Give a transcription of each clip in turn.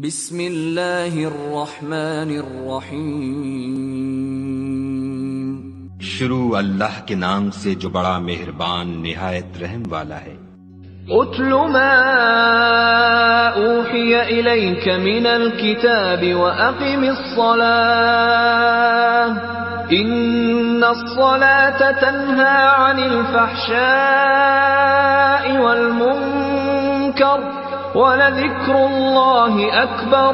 بسم اللہ الرحمن الرحیم۔ شروع اللہ کے نام سے جو بڑا مہربان نہایت رحم والا ہے۔ اتل ما اوحی الیک من الکتاب واقم الصلاة ان الصلاة تنہی عن الفحشاء والمنکر وَلَذِكْرُ اللَّهِ أَكْبَرُ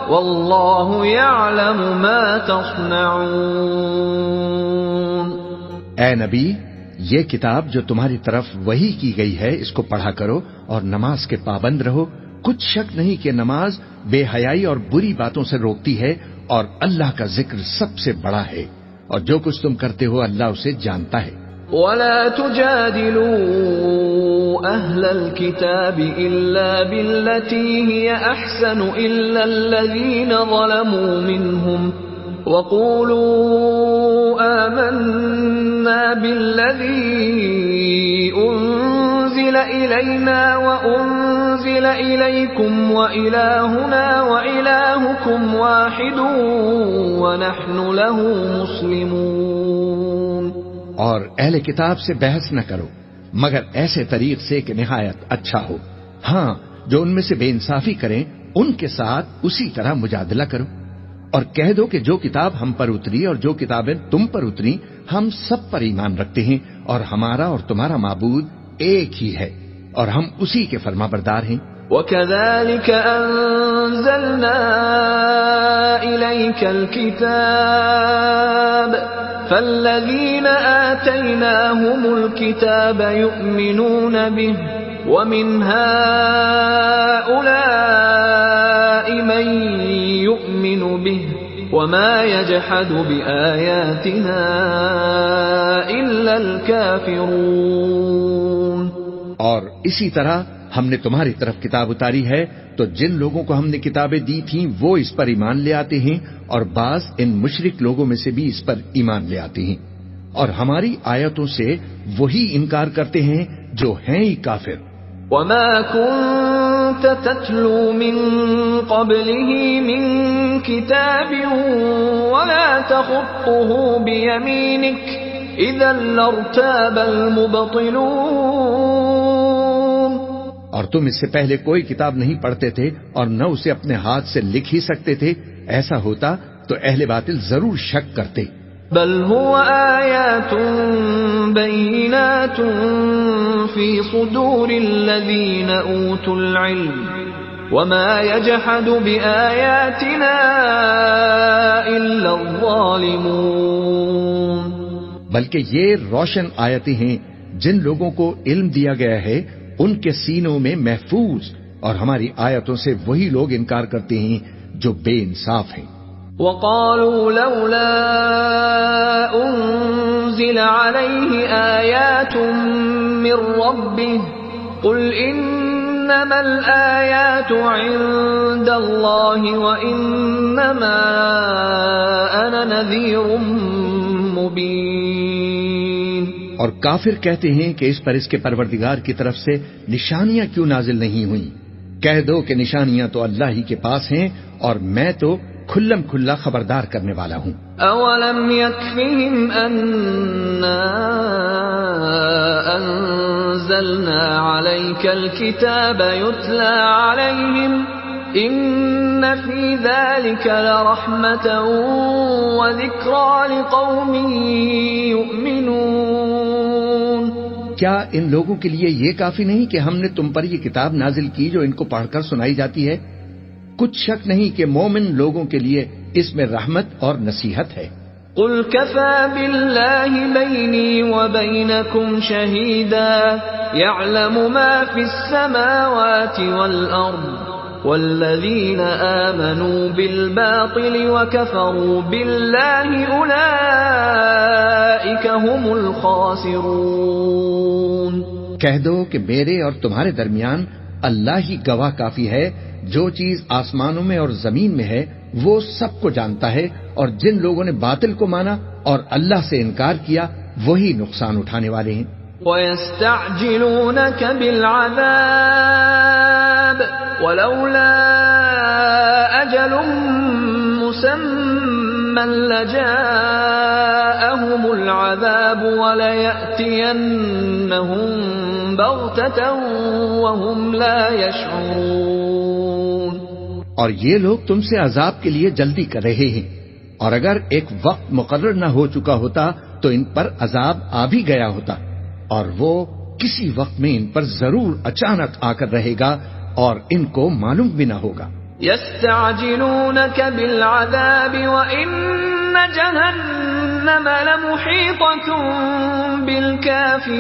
وَاللَّهُ يَعْلَمُ مَا تَصْنَعُونَ۔ اے نبی، یہ کتاب جو تمہاری طرف وحی کی گئی ہے اس کو پڑھا کرو اور نماز کے پابند رہو۔ کچھ شک نہیں کہ نماز بے حیائی اور بری باتوں سے روکتی ہے، اور اللہ کا ذکر سب سے بڑا ہے، اور جو کچھ تم کرتے ہو اللہ اسے جانتا ہے۔ وَلَا تُجَادِلُوا أَهْلَ الْكِتَابِ إِلَّا بِالَّتِي هِيَ أَحْسَنُ إِلَّا الَّذِينَ ظَلَمُوا مِنْهُمْ وَقُولُوا آمَنَّا بِالَّذِي أُنزِلَ إِلَيْنَا وَأُنزِلَ إِلَيْكُمْ وَإِلَٰهُنَا وَإِلَٰهُكُمْ وَاحِدٌ وَنَحْنُ لَهُ مُسْلِمُونَ۔ اور اہل کتاب سے بحث نہ کرو مگر ایسے طریق سے کہ نہایت اچھا ہو۔ ہاں، جو ان میں سے بے انصافی کریں ان کے ساتھ اسی طرح مجادلہ کرو، اور کہہ دو کہ جو کتاب ہم پر اتری اور جو کتابیں تم پر اتری ہم سب پر ایمان رکھتے ہیں، اور ہمارا اور تمہارا معبود ایک ہی ہے، اور ہم اسی کے فرمانبردار ہیں۔ وَكَذَلِكَ أَنزَلْنَا إِلَيْكَ الْكِتَابَ فَالَّذِينَ آتَيْنَاهُمُ الْكِتَابَ يُؤْمِنُونَ بِهِ وَمِنْ هَؤُلَاءِ مَن يُؤْمِنُ بِهِ وَمَا يَجْحَدُ بِآيَاتِنَا إِلَّا الْكَافِرُونَ۔ اور اسی طرح ہم نے تمہاری طرف کتاب اتاری ہے تو جن لوگوں کو ہم نے کتابیں دی تھیں وہ اس پر ایمان لے آتے ہیں، اور بعض ان مشرک لوگوں میں سے بھی اس پر ایمان لے آتے ہیں، اور ہماری آیتوں سے وہی انکار کرتے ہیں جو ہیں ہی کافر۔ وَمَا كُنْتَ تَتْلُو مِن قَبْلِهِ مِن كِتَابٍ وَلَا تَخُطُّهُ بِيَمِينِكَ إِذًا لَّارْتَابَ الْمُبْطِلُونَ۔ اور تم اس سے پہلے کوئی کتاب نہیں پڑھتے تھے اور نہ اسے اپنے ہاتھ سے لکھ ہی سکتے تھے، ایسا ہوتا تو اہل باطل ضرور شک کرتے۔ بل هو آیات بینات فی صدور الذین اوتوا العلم وما یجحد بآیاتنا الا الظالمون۔ بلکہ یہ روشن آیتیں ہیں جن لوگوں کو علم دیا گیا ہے ان کے سینوں میں محفوظ، اور ہماری آیتوں سے وہی لوگ انکار کرتے ہیں جو بے انصاف ہیں۔ وَقَالُوا لَوْلَا أُنزِلَ عَلَيْهِ آيَاتٌ مِّن رَّبِّهِ قُلْ إِنَّمَا الْآيَاتُ عِندَ اللَّهِ وَإِنَّمَا أَنَا نَذِيرٌ مُّبِينٌ۔ اور کافر کہتے ہیں کہ اس پر اس کے پروردگار کی طرف سے نشانیاں کیوں نازل نہیں ہوئیں؟ کہہ دو کہ نشانیاں تو اللہ ہی کے پاس ہیں، اور میں تو کھلم کھلا خبردار کرنے والا ہوں۔ اولم یکفہم انا انزلنا علیک الکتاب یتلی علیہم ان فی ذلک لرحمتا وذکری لقوم یؤمنون۔ کیا ان لوگوں کے لیے یہ کافی نہیں کہ ہم نے تم پر یہ کتاب نازل کی جو ان کو پڑھ کر سنائی جاتی ہے؟ کچھ شک نہیں کہ مومن لوگوں کے لیے اس میں رحمت اور نصیحت ہے۔ قل کفی باللہ بینی وبینکم شہیدا یعلم ما فی السماوات والارض والذین آمنوا بالباطل وکفروا باللہ اولئک هم الخاسرون۔ کہہ دو کہ میرے اور تمہارے درمیان اللہ ہی گواہ کافی ہے، جو چیز آسمانوں میں اور زمین میں ہے وہ سب کو جانتا ہے، اور جن لوگوں نے باطل کو مانا اور اللہ سے انکار کیا وہی نقصان اٹھانے والے ہیں۔ وَيَسْتَعْجِلُونَكَ بِالْعَذَابِ وَلَوْلَا أجل مسمى لجاءهم العذاب وليأتينهم بغتة وهم لا يشعرون. اور یہ لوگ تم سے عذاب کے لیے جلدی کر رہے ہیں، اور اگر ایک وقت مقرر نہ ہو چکا ہوتا تو ان پر عذاب آ بھی گیا ہوتا، اور وہ کسی وقت میں ان پر ضرور اچانک آ کر رہے گا اور ان کو معلوم بھی نہ ہوگا. يستعجلونك بالعذاب وإن جهنم لمحيطة بالكافرين.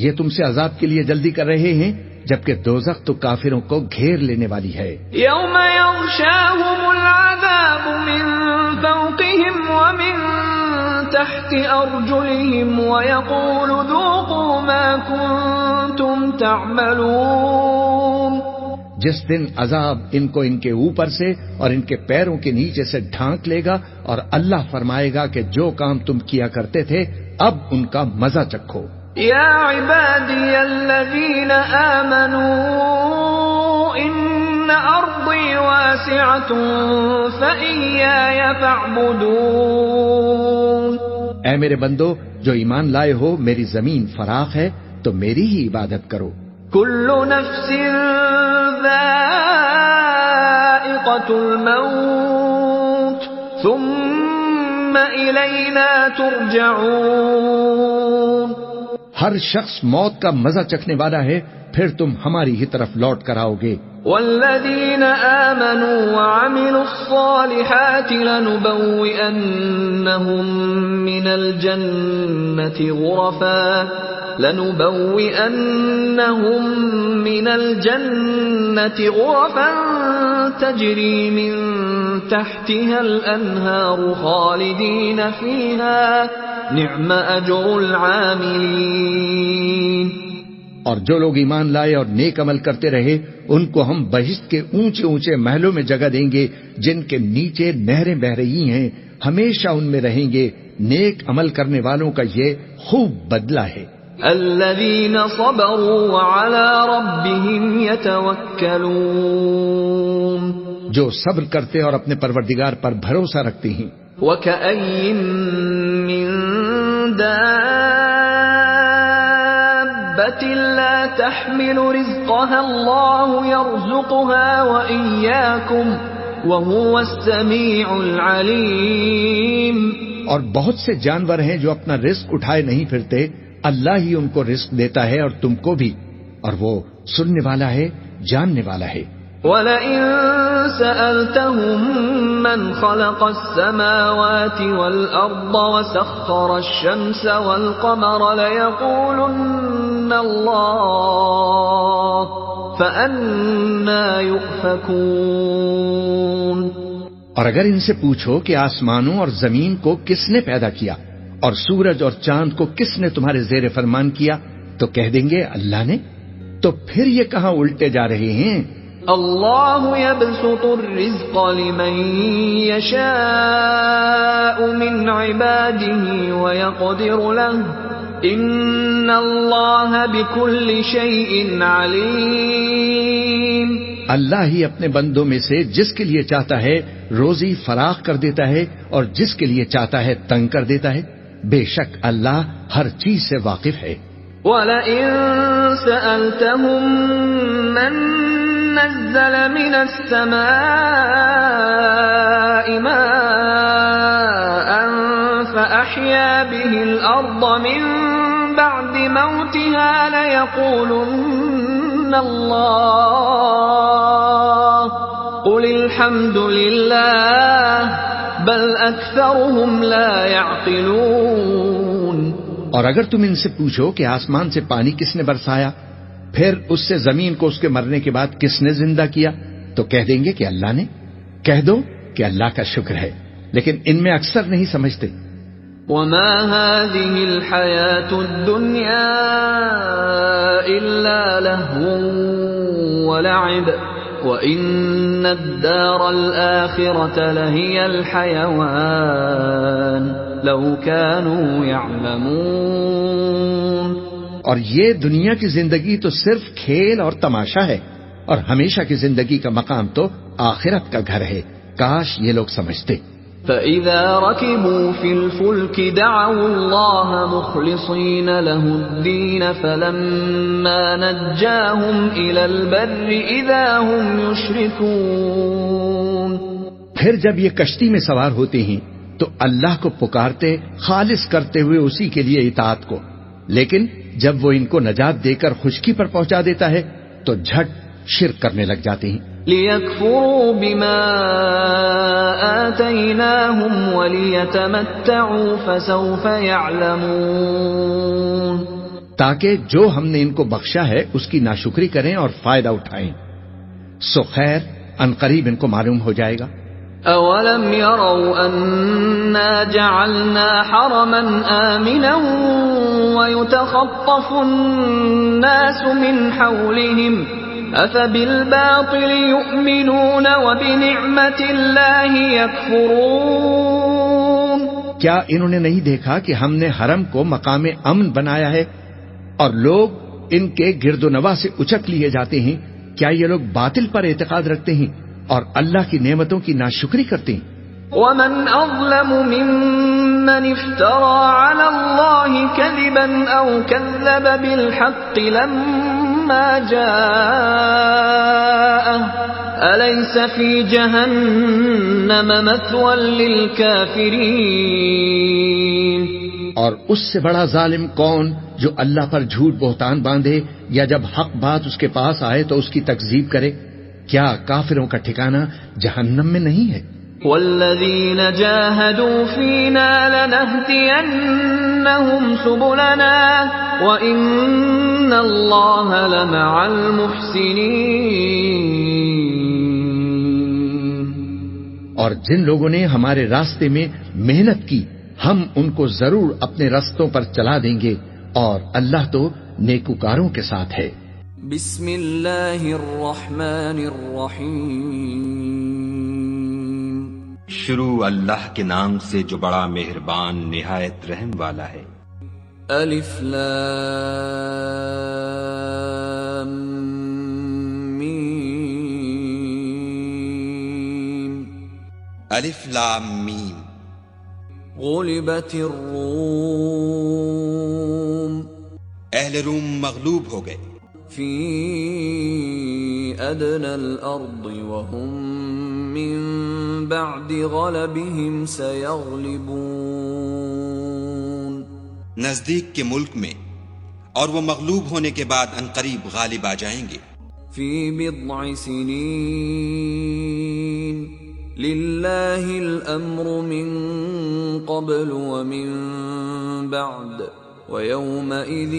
یہ تم سے عذاب کے لیے جلدی کر رہے ہیں جبکہ دوزخ تو کافروں کو گھیر لینے والی ہے. يوم يغشاهم العذاب من فوقهم ومن تحت أرجلهم ويقول ذوقوا ما كنتم تعملون. جس دن عذاب ان کو ان کے اوپر سے اور ان کے پیروں کے نیچے سے ڈھانک لے گا اور اللہ فرمائے گا کہ جو کام تم کیا کرتے تھے اب ان کا مزہ چکھو. یا عبادی الذین آمنوا ان ارضی واسعة فإیای فاعبدون. اے میرے بندو جو ایمان لائے ہو میری زمین فراخ ہے تو میری ہی عبادت کرو. کل نفس ذائقة الموت ثم الینا ترجعون. ہر شخص موت کا مزہ چکھنے والا ہے، پھر تم ہماری ہی طرف لوٹ کر آؤ گے. والذین آمنوا وعملوا الصالحات لنبوئنهم من الجنة غرفا تجری من تحتها الانہار خالدین فیہا نعم اجر العاملین. اور جو لوگ ایمان لائے اور نیک عمل کرتے رہے ان کو ہم بہشت کے اونچے اونچے محلوں میں جگہ دیں گے جن کے نیچے نہریں بہ رہی ہیں، ہمیشہ ان میں رہیں گے. نیک عمل کرنے والوں کا یہ خوب بدلہ ہے. الذین صبروا وعلی ربهم یتوکلون. جو صبر کرتے اور اپنے پروردگار پر بھروسہ رکھتے ہیں. وَكَأَيٍّ مِّن دَابَّةٍ لَّا تَحْمِلُ رِزْقَهَا اللَّهُ يَرْزُقُهَا وَإِيَّاكُمْ وَهُوَ السَّمِيعُ الْعَلِيمُ. اور بہت سے جانور ہیں جو اپنا رزق اٹھائے نہیں پھرتے، اللہ ہی ان کو رزق دیتا ہے اور تم کو بھی، اور وہ سننے والا ہے، جاننے والا ہے. وَلَئِن سَأَلْتَهُم مَّنْ خَلَقَ السَّمَاوَاتِ وَالْأَرْضَ وَسَخَّرَ الشَّمْسَ وَالْقَمَرَ لَيَقُولُنَّ اللَّهُ فَأَنَّىٰ يُؤْفَكُونَ. اور اگر ان سے پوچھو کہ آسمانوں اور زمین کو کس نے پیدا کیا اور سورج اور چاند کو کس نے تمہارے زیر فرمان کیا تو کہہ دیں گے اللہ نے. تو پھر یہ کہاں الٹے جا رہے ہیں. اللہ یبسط الرزق لمن یشاء من عباده ویقدر له ان اللہ بكل شیء علیم. اللہ ہی اپنے بندوں میں سے جس کے لیے چاہتا ہے روزی فراخ کر دیتا ہے اور جس کے لیے چاہتا ہے تنگ کر دیتا ہے. بے شک اللہ ہر چیز سے واقف ہے. وَلَئِن سَأَلْتَهُم مَّن نَّزَّلَ مِنَ السَّمَاءِ مَاءً فَأَحْيَا بِهِ الْأَرْضَ مِن بَعْدِ مَوْتِهَا لَيَقُولُنَّ اللَّهُ قُلِ الْحَمْدُ لِلَّهِ بَلْ أَكْثَرُهُمْ لَا يَعْقِلُونَ. اور اگر تم ان سے پوچھو کہ آسمان سے پانی کس نے برسایا، پھر اس سے زمین کو اس کے مرنے کے بعد کس نے زندہ کیا، تو کہہ دیں گے کہ اللہ نے. کہہ دو کہ اللہ کا شکر ہے، لیکن ان میں اکثر نہیں سمجھتے. وَمَا هَٰذِهِ الْحَيَاةُ الدُّنْيَا إِلَّا لَهْوٌ وَلَعِبٌ وَإِنَّ الدَّارَ الْآخِرَةَ لَهِيَ الْحَيَوَانُ لَوْ كَانُوا يَعْلَمُونَ. اور یہ دنیا کی زندگی تو صرف کھیل اور تماشا ہے، اور ہمیشہ کی زندگی کا مقام تو آخرت کا گھر ہے. کاش یہ لوگ سمجھتے. فَإِذَا رَكِبُوا فِي الْفُلْكِ دَعَوُا اللَّهَ مُخْلِصِينَ لَهُ الدِّينَ فَلَمَّا نَجَّاهُمْ إِلَى الْبَرِّ إِذَا هُمْ يُشْرِكُونَ. پھر جب یہ کشتی میں سوار ہوتے ہیں تو اللہ کو پکارتے خالص کرتے ہوئے اسی کے لیے اطاعت کو، لیکن جب وہ ان کو نجات دے کر خشکی پر پہنچا دیتا ہے تو جھٹ شرک کرنے لگ جاتے ہیں. لِيَكْفُرُوا بِمَا آتَيْنَاهُمْ وَلِيَتَمَتَّعُوا فَسَوْفَ يَعْلَمُونَ. تاکہ جو ہم نے ان کو بخشا ہے اس کی ناشکری کریں اور فائدہ اٹھائیں. سو خیر عنقریب ان کو معلوم ہو جائے گا. أَوَلَمْ يَرَوْا أَنَّا جَعَلْنَا حَرَمًا آمِنًا وَيُتَخَطَّفُ النَّاسُ مِنْ حَوْلِهِمْ أَفَبِالْبَاطِلِ يُؤْمِنُونَ وَبِنِعْمَةِ اللَّهِ يَكْفُرُونَ. کیا انہوں نے نہیں دیکھا کہ ہم نے حرم کو مقام امن بنایا ہے اور لوگ ان کے گرد و نواح سے اچک لیے جاتے ہیں؟ کیا یہ لوگ باطل پر اعتقاد رکھتے ہیں اور اللہ کی نعمتوں کی ناشکری کرتے ہیں؟ وَمَنْ أَظْلَمُ مِمَّنِ افْتَرَى عَلَى اللَّهِ كَذِبًا أَوْ كَذَّبَ بِالْحَقِّ لَمَّا جَاءَهُ أَلَيْسَ فِي جَهَنَّمَ مَثْوًى لِلْكَافِرِينَ. اور اس سے بڑا ظالم کون جو اللہ پر جھوٹ بہتان باندھے یا جب حق بات اس کے پاس آئے تو اس کی تکذیب کرے؟ کیا کافروں کا ٹھکانہ جہنم میں نہیں ہے؟ وَالَّذِينَ جَاهَدُوا فِينَا لَنَهْدِيَنَّهُمْ سُبُلَنَا وَإِنَّ اللَّهَ لَمَعَ الْمُحْسِنِينَ. اور جن لوگوں نے ہمارے راستے میں محنت کی ہم ان کو ضرور اپنے رستوں پر چلا دیں گے اور اللہ تو نیکوکاروں کے ساتھ ہے. بسم اللہ الرحمن الرحیم. شروع اللہ کے نام سے جو بڑا مہربان نہایت رحم والا ہے. الف لام میم. الف لام میم. غلبت الروم. اہل روم مغلوب ہو گئے. فی ادنى الارض وهم من بعد غلبهم سيغلبون. نزدیک کے ملک میں اور وہ مغلوب ہونے کے بعد عنقریب غالب آ جائیں گے. فی بضع سنین للہ الامر من قبل ومن بعد وَيَوْمَئِذٍ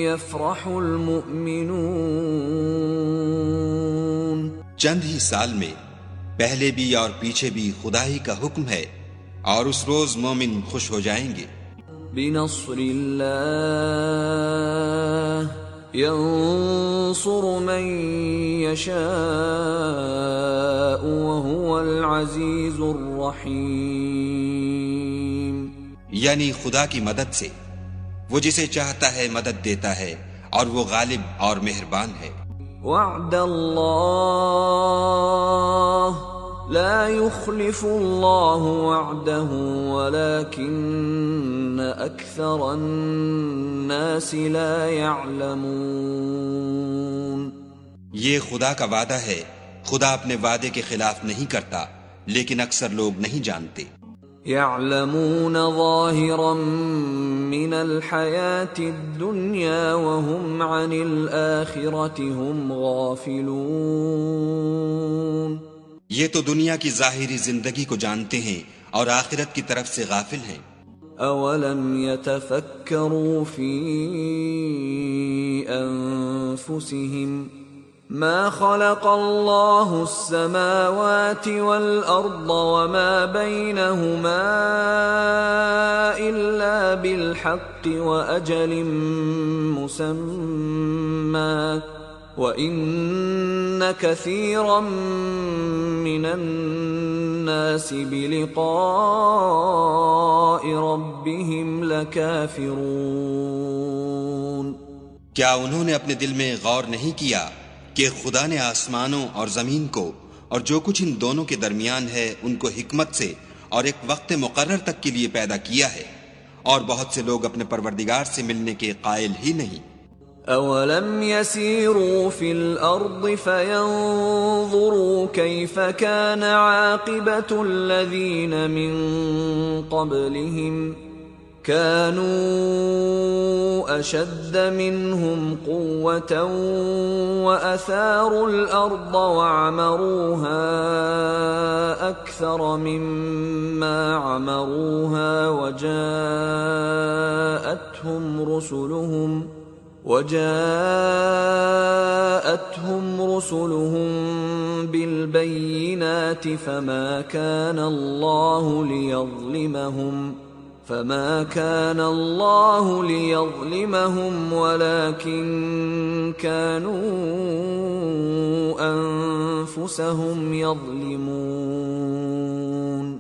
يَفْرَحُ الْمُؤْمِنُونَ. چند ہی سال میں پہلے بھی اور پیچھے بھی خدا ہی کا حکم ہے اور اس روز مومن خوش ہو جائیں گے. بِنَصْرِ اللَّهِ يَنصُرُ مَن يَشَاءُ وَهُوَ الْعَزِيزُ الرَّحِيمُ. یعنی خدا کی مدد سے وہ جسے چاہتا ہے مدد دیتا ہے اور وہ غالب اور مہربان ہے. وعد اللہ لا يخلف اللہ وعده ولكن اکثر الناس لا يعلمون. یہ خدا کا وعدہ ہے، خدا اپنے وعدے کے خلاف نہیں کرتا لیکن اکثر لوگ نہیں جانتے. يعلمون ظاهرا من الحياة الدنيا وهم عن الآخرة هم غافلون. یہ تو دنیا کی ظاہری زندگی کو جانتے ہیں اور آخرت کی طرف سے غافل ہیں. اولم يتفكروا في انفسهم ما خلق الله السماوات والأرض وما بينهما إلا بالحق وأجل مسمى وَإِنَّ كَثِيرًا مِّنَ النَّاسِ بِلِقَاءِ رَبِّهِمْ لَكَافِرُونَ. کیا انہوں نے اپنے دل میں غور نہیں کیا کہ خدا نے آسمانوں اور زمین کو اور جو کچھ ان دونوں کے درمیان ہے ان کو حکمت سے اور ایک وقت مقرر تک کے لیے پیدا کیا ہے، اور بہت سے لوگ اپنے پروردگار سے ملنے کے قائل ہی نہیں۔ أولم يسيروا في الأرض فينظروا كيف كان عاقبة الذين من قبلهم كانوا أشد منهم قوة وأثاروا الأرض وعمروها أكثر مما عمروها وجاءتهم رسلهم بالبينات فما كان الله ليظلمهم ولكن كانوا أنفسهم يظلمون۔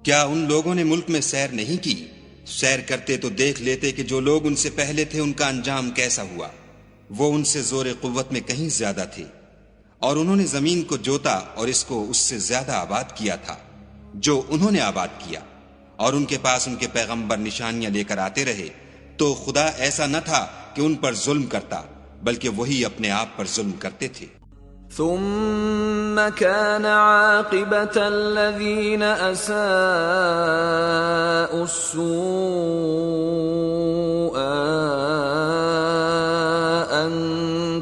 کیا ان لوگوں نے ملک میں سیر نہیں کی؟ سیر کرتے تو دیکھ لیتے کہ جو لوگ ان سے پہلے تھے ان کا انجام کیسا ہوا۔ وہ ان سے زور قوت میں کہیں زیادہ تھے، اور انہوں نے زمین کو جوتا اور اس کو اس سے زیادہ آباد کیا تھا جو انہوں نے آباد کیا، اور ان کے پاس ان کے پیغمبر نشانیاں لے کر آتے رہے، تو خدا ایسا نہ تھا کہ ان پر ظلم کرتا، بلکہ وہی اپنے آپ پر ظلم کرتے تھے۔ ثم كان عاقبة الذين أساءوا السوء أن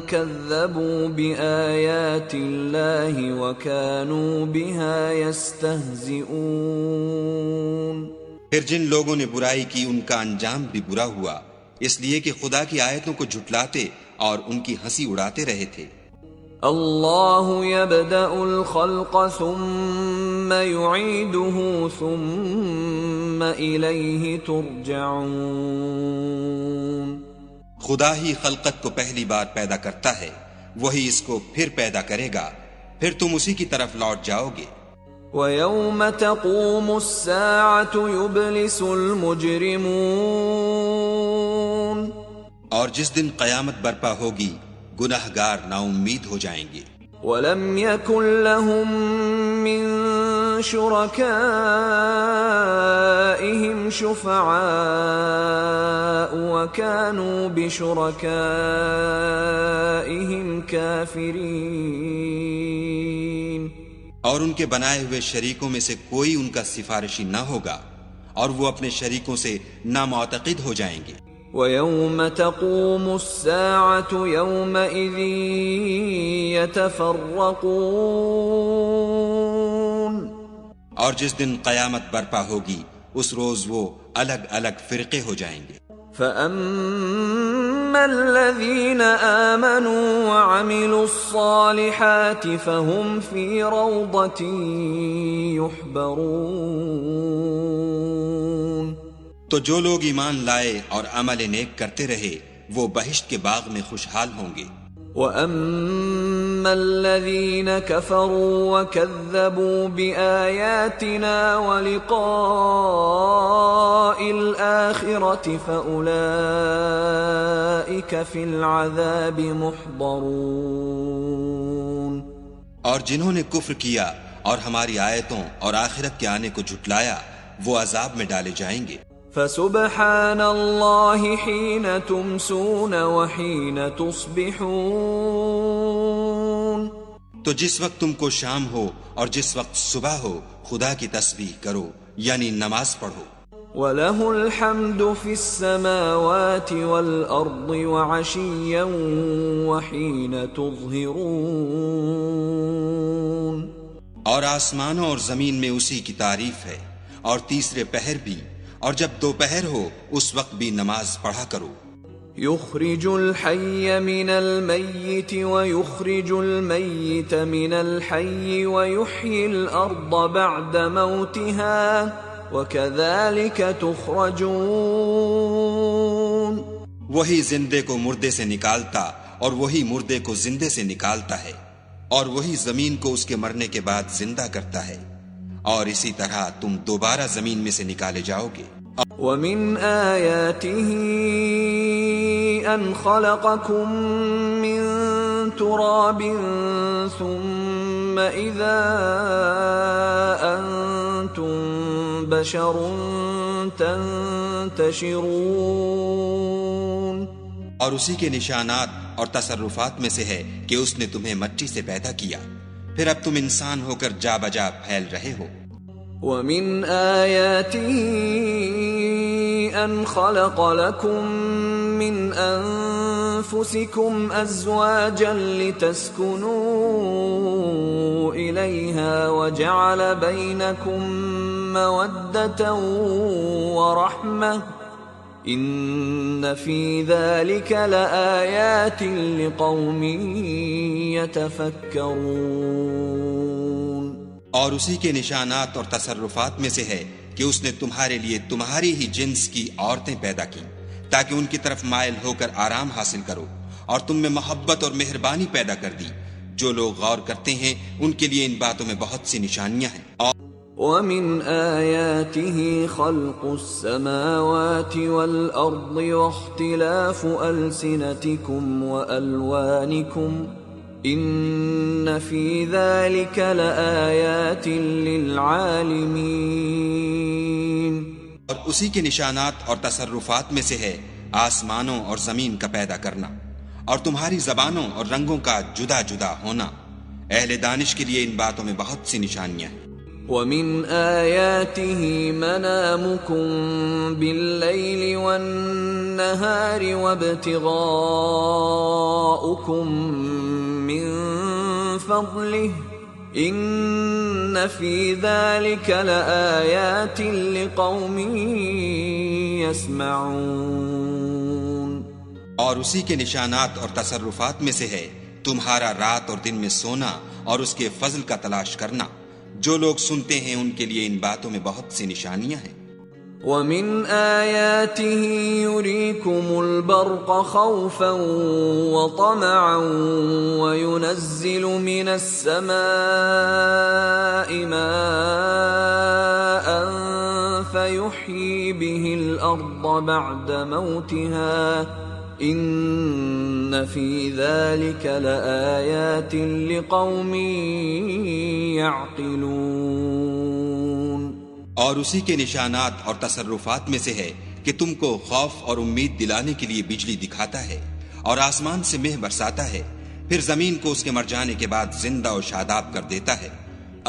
كذبوا بآيات الله وكانوا بها يستهزئون۔ پھر جن لوگوں نے برائی کی ان کا انجام بھی برا ہوا، اس لیے کہ خدا کی آیتوں کو جھٹلاتے اور ان کی ہنسی اڑاتے رہے تھے۔ اللہ یبدأ الخلق ثم یعیدہ ثم الیہ ترجعون۔ خدا ہی خلقت کو پہلی بار پیدا کرتا ہے، وہی اس کو پھر پیدا کرے گا، پھر تم اسی کی طرف لوٹ جاؤ گے۔ وَيَوْمَ تَقُومُ السَّاعَةُ يُبْلِسُ الْمُجْرِمُونَ۔ اور جس دن قیامت برپا ہوگی گناہگار نا امید ہو جائیں گے۔ وَلَمْ يَكُنْ لَهُم مِّن شُرَكَائِهِمْ شُفَعَاءُ وَكَانُوا بِشُرَكَائِهِمْ كَافِرِينَ۔ اور ان کے بنائے ہوئے شریکوں میں سے کوئی ان کا سفارشی نہ ہوگا، اور وہ اپنے شریکوں سے نامعتقد ہو جائیں گے۔ وَيَوْمَ تَقُومُ السَّاعَةُ يَوْمَئِذٍ يَتَفَرَّقُونَ۔ اور جس دن قیامت برپا ہوگی اس روز وہ الگ الگ فرقے ہو جائیں گے۔ فَأَمَّا الَّذِينَ آمَنُوا وَعَمِلُوا الصَّالِحَاتِ فَهُمْ فِي رَوْضَةٍ يُحْبَرُونَ۔ تو جو لوگ ایمان لائے اور عمل نیک کرتے رہے وہ بہشت کے باغ میں خوشحال ہوں گے۔ وَأَمَّا الَّذِينَ كَفَرُوا وَكَذَّبُوا بِآيَاتِنَا وَلِقَاءِ الْآخِرَةِ فَأُولَئِكَ فِي الْعَذَابِ مُحْضَرُونَ۔ اور جنہوں نے کفر کیا اور ہماری آیتوں اور آخرت کے آنے کو جھٹلایا وہ عذاب میں ڈالے جائیں گے۔ فسبحان اللہ حین تمسون وحین تصبحون۔ تو جس وقت تم کو شام ہو اور جس وقت صبح ہو خدا کی تسبیح کرو، یعنی نماز پڑھو۔ وَلَهُ الْحَمْدُ فِي السَّمَاوَاتِ وَالْأَرْضِ وَعَشِيًّا وَحِينَ تُظْهِرُونَ۔ اور آسمانوں اور زمین میں اسی کی تعریف ہے، اور تیسرے پہر بھی، اور جب دوپہر ہو اس وقت بھی نماز پڑھا کرو۔ يخرج الحي من الميت ويخرج الميت من الحي ويحيي الأرض بعد موتها وكذلك تخرجون۔ وہی زندے کو مردے سے نکالتا اور وہی مردے کو زندے سے نکالتا ہے، اور وہی زمین کو اس کے مرنے کے بعد زندہ کرتا ہے، اور اسی طرح تم دوبارہ زمین میں سے نکالے جاؤ گے۔ وَمِنْ آيَاتِهِ أَنْ خَلَقَكُم مِّن تراب ثم إذا أنتم بشر تنتشرون. اور اسی کے نشانات اور تصرفات میں سے ہے کہ اس نے تمہیں مٹی سے پیدا کیا، پھر اب تم انسان ہو کر جا بجا پھیل رہے ہو. وَمِنْ آيَاتِهِ أَنْ خَلَقَ لَكُم مِّنْ أَنفُسِكُمْ أَزْوَاجًا لِتَسْكُنُوا إِلَيْهَا وَجَعَلَ بَيْنَكُم مَّوَدَّةً وَرَحْمَةً إِنَّ فِي ذَلِكَ لَآيَاتٍ لِقَوْمٍ يَتَفَكَّرُونَ. اور اسی کے نشانات اور تصرفات میں سے ہے کہ اس نے تمہارے لیے تمہاری ہی جنس کی عورتیں پیدا کی تاکہ ان کی طرف مائل ہو کر آرام حاصل کرو، اور تم میں محبت اور مہربانی پیدا کر دی. جو لوگ غور کرتے ہیں ان کے لیے ان باتوں میں بہت سی نشانیاں ہیں. وَمِنْ آيَاتِهِ خَلْقُ السَّمَاوَاتِ وَالْأَرْضِ وَاخْتِلَافُ أَلْسِنَتِكُمْ وَأَلْوَانِكُمْ إِنَّ فِي ذَلِكَ لَآيَاتٍ لِلْعَالِمِينَ. اور اسی کے نشانات اور تصرفات میں سے ہے آسمانوں اور زمین کا پیدا کرنا اور تمہاری زبانوں اور رنگوں کا جدا جدا ہونا. اہل دانش کے لیے ان باتوں میں بہت سی نشانیاں ہیں. وَمِنْ آيَاتِهِ مَنَامُكُمْ بِاللَّيْلِ وَالنَّهَارِ وَابْتِغَاؤُكُمْ مِنْ فَضْلِهِ إِنَّ فِي ذَلِكَ لَآيَاتٍ لِقَوْمٍ يَسْمَعُونَ. اور اسی کے نشانات اور تصرفات میں سے ہے تمہارا رات اور دن میں سونا اور اس کے فضل کا تلاش کرنا. جو لوگ سنتے ہیں ان کے لیے ان باتوں میں بہت سی نشانیاں ہیں. وَمِنْ آيَاتِهِ يُرِيكُمُ الْبَرْقَ خَوْفًا وَطَمَعًا وَيُنَزِّلُ مِنَ السَّمَاءِ مَاءً فَيُحْيِي بِهِ الْأَرْضَ بَعْدَ مَوْتِهَا إِنَّ فِي ذَلِكَ لَآيَاتٍ لِقَوْمٍ يَعْقِلُونَ. اور اسی کے نشانات اور تصرفات میں سے ہے کہ تم کو خوف اور امید دلانے کے لیے بجلی دکھاتا ہے اور آسمان سے مہ برساتا ہے، پھر زمین کو اس کے مر جانے کے بعد زندہ و شاداب کر دیتا ہے.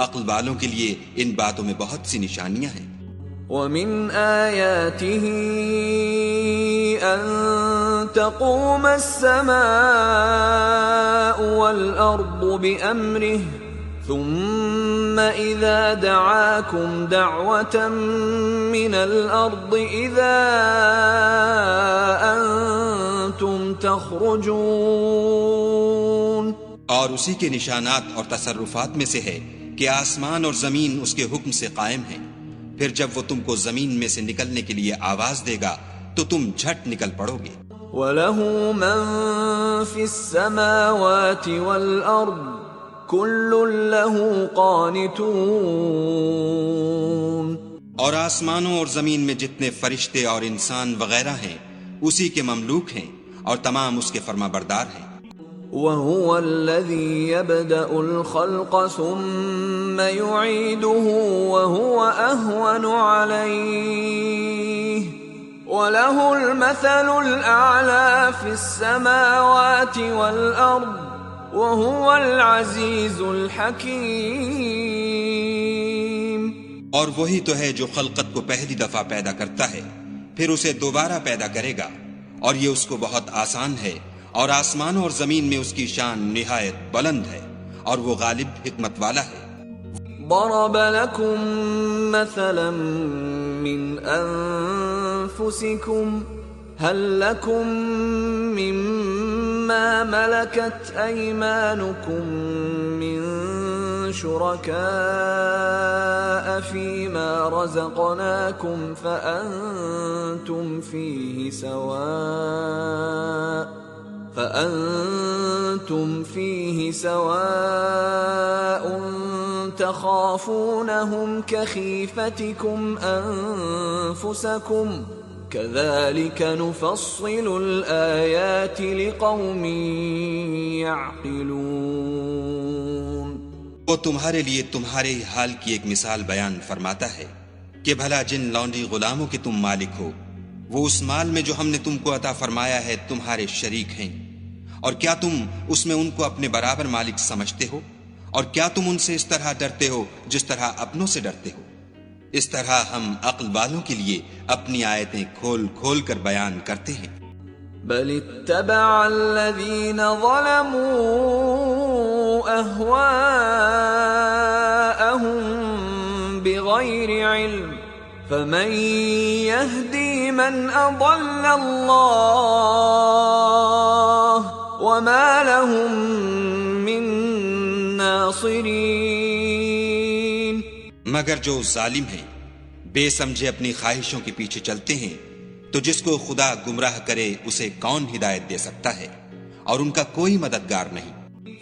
عقل والوں کے لیے ان باتوں میں بہت سی نشانیاں ہیں. وَمِنْ آيَاتِهِ أَن تَقُومَ السَّمَاءُ وَالْأَرْضُ بِأَمْرِهِ ثُمَّ إِذَا دَعَاكُمْ دَعْوَةً مِّنَ الْأَرْضِ إِذَا أَنْتُمْ تَخْرُجُونَ. اور اسی کے نشانات اور تصرفات میں سے ہے کہ آسمان اور زمین اس کے حکم سے قائم ہیں، پھر جب وہ تم کو زمین میں سے نکلنے کے لیے آواز دے گا تو تم جھٹ نکل پڑو گے. وَلَهُ مَن فِي السَّمَاوَاتِ وَالْأَرْضِ كُلٌّ لَهُ قَانِتُونَ. اور آسمانوں اور زمین میں جتنے فرشتے اور انسان وغیرہ ہیں اسی کے مملوک ہیں اور تمام اس کے فرما بردار ہیں. وَهُوَ الَّذِي يَبْدَأُ الْخَلْقَ ثُمَّ يُعِيدُهُ وَهُوَ أَهْوَنُ عَلَيْهِ وَلَهُ الْمَثَلُ الْأَعْلَى فِي السَّمَاوَاتِ وَالْأَرْضِ وَهُوَ الْعَزِيزُ الْحَكِيمُ. اور وہی تو ہے جو خلقت کو پہلی دفعہ پیدا کرتا ہے پھر اسے دوبارہ پیدا کرے گا، اور یہ اس کو بہت آسان ہے. اور آسمانوں اور زمین میں اس کی شان نہایت بلند ہے اور وہ غالب حکمت والا ہے. ضرب لكم مثلا من أنفسكم هل لكم مما ملكت أيمانكم من شركاء فيما رزقناكم فأنتم فيه سواء تخافونهم كخيفتكم أنفسكم كذلك نفصل الآيات لقوم يعقلون. وہ تمہارے لیے تمہارے حال کی ایک مثال بیان فرماتا ہے کہ بھلا جن لونڈی غلاموں کے تم مالک ہو وہ اس مال میں جو ہم نے تم کو عطا فرمایا ہے تمہارے شریک ہیں، اور کیا تم اس میں ان کو اپنے برابر مالک سمجھتے ہو؟ اور کیا تم ان سے اس طرح ڈرتے ہو جس طرح اپنوں سے ڈرتے ہو؟ اس طرح ہم عقل والوں کے لیے اپنی آیتیں کھول کھول کر بیان کرتے ہیں. بل اتبع الذين ظلموا أهواءهم بغير علم فمن يهدي من أضل الله وما لهم من ناصرين. مگر جو ظالم ہیں بے سمجھے اپنی خواہشوں کے پیچھے چلتے ہیں تو جس کو خدا گمراہ کرے اسے کون ہدایت دے سکتا ہے، اور ان کا کوئی مددگار نہیں.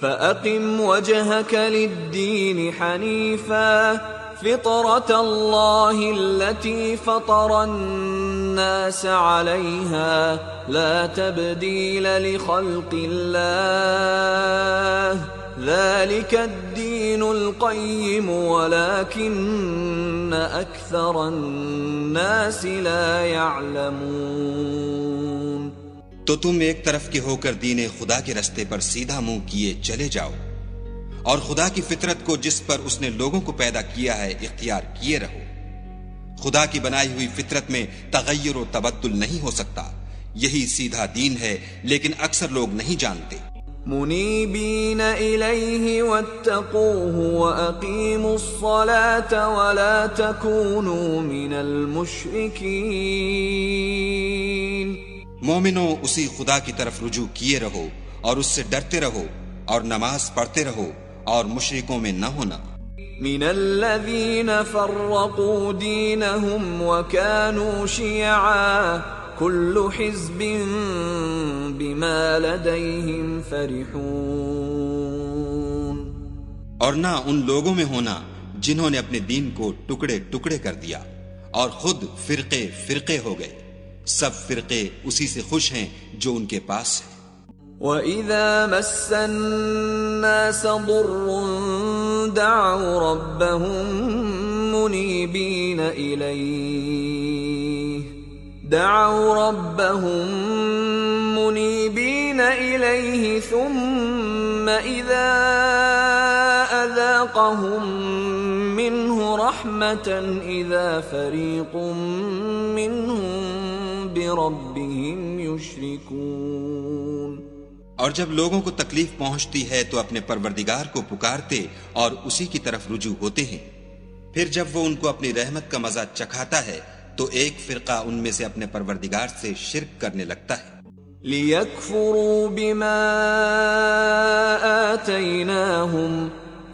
فَأَقِمْ وَجْهَكَ لِلدِّينِ حَنِيفًا فِطْرَةَ اللَّهِ الَّتِي فَطَرَ النَّاسَ عَلَيْهَا لَا تَبْدِيلَ لِخَلْقِ اللَّهِ ذَلِكَ الدِّينُ الْقَيِّمُ وَلَكِنَّ أَكْثَرَ النَّاسِ لَا يَعْلَمُونَ. تو تم ایک طرف کے ہو کر دین خدا کے رستے پر سیدھا منہ کیے چلے جاؤ، اور خدا کی فطرت کو جس پر اس نے لوگوں کو پیدا کیا ہے اختیار کیے رہو. خدا کی بنائی ہوئی فطرت میں تغیر و تبدل نہیں ہو سکتا. یہی سیدھا دین ہے، لیکن اکثر لوگ نہیں جانتے. منیبین الیہ واتقوہ واقیموا الصلاة ولا تکونوا من المشرکین. مومنوں اسی خدا کی طرف رجوع کیے رہو اور اس سے ڈرتے رہو اور نماز پڑھتے رہو اور مشرکوں میں نہ ہونا. من الذین فرقوا دینہم وکانوا شیعا کل حزب بما لدیہم فرحون. اور نہ ان لوگوں میں ہونا جنہوں نے اپنے دین کو ٹکڑے ٹکڑے کر دیا اور خود فرقے فرقے ہو گئے. سب فرقے اسی سے خوش ہیں جو ان کے پاس ہے. وَإِذَا مَسَّ النَّاسَ ضُرٌّ دَعَوْا رَبَّهُم مُنِيبِينَ إِلَيْهِ ثُمَّ إِذَا أَذَاقَهُم مِّنْهُ رَحْمَةً إِذَا فَرِيقٌ مِّنْهُم بربهم یشرکون. اور جب لوگوں کو تکلیف پہنچتی ہے تو اپنے پروردگار کو پکارتے اور اسی کی طرف رجوع ہوتے ہیں. پھر جب وہ ان کو اپنی رحمت کا مزہ چکھاتا ہے تو ایک فرقہ ان میں سے اپنے پروردگار سے شرک کرنے لگتا ہے. لیکفروا بما آتیناہم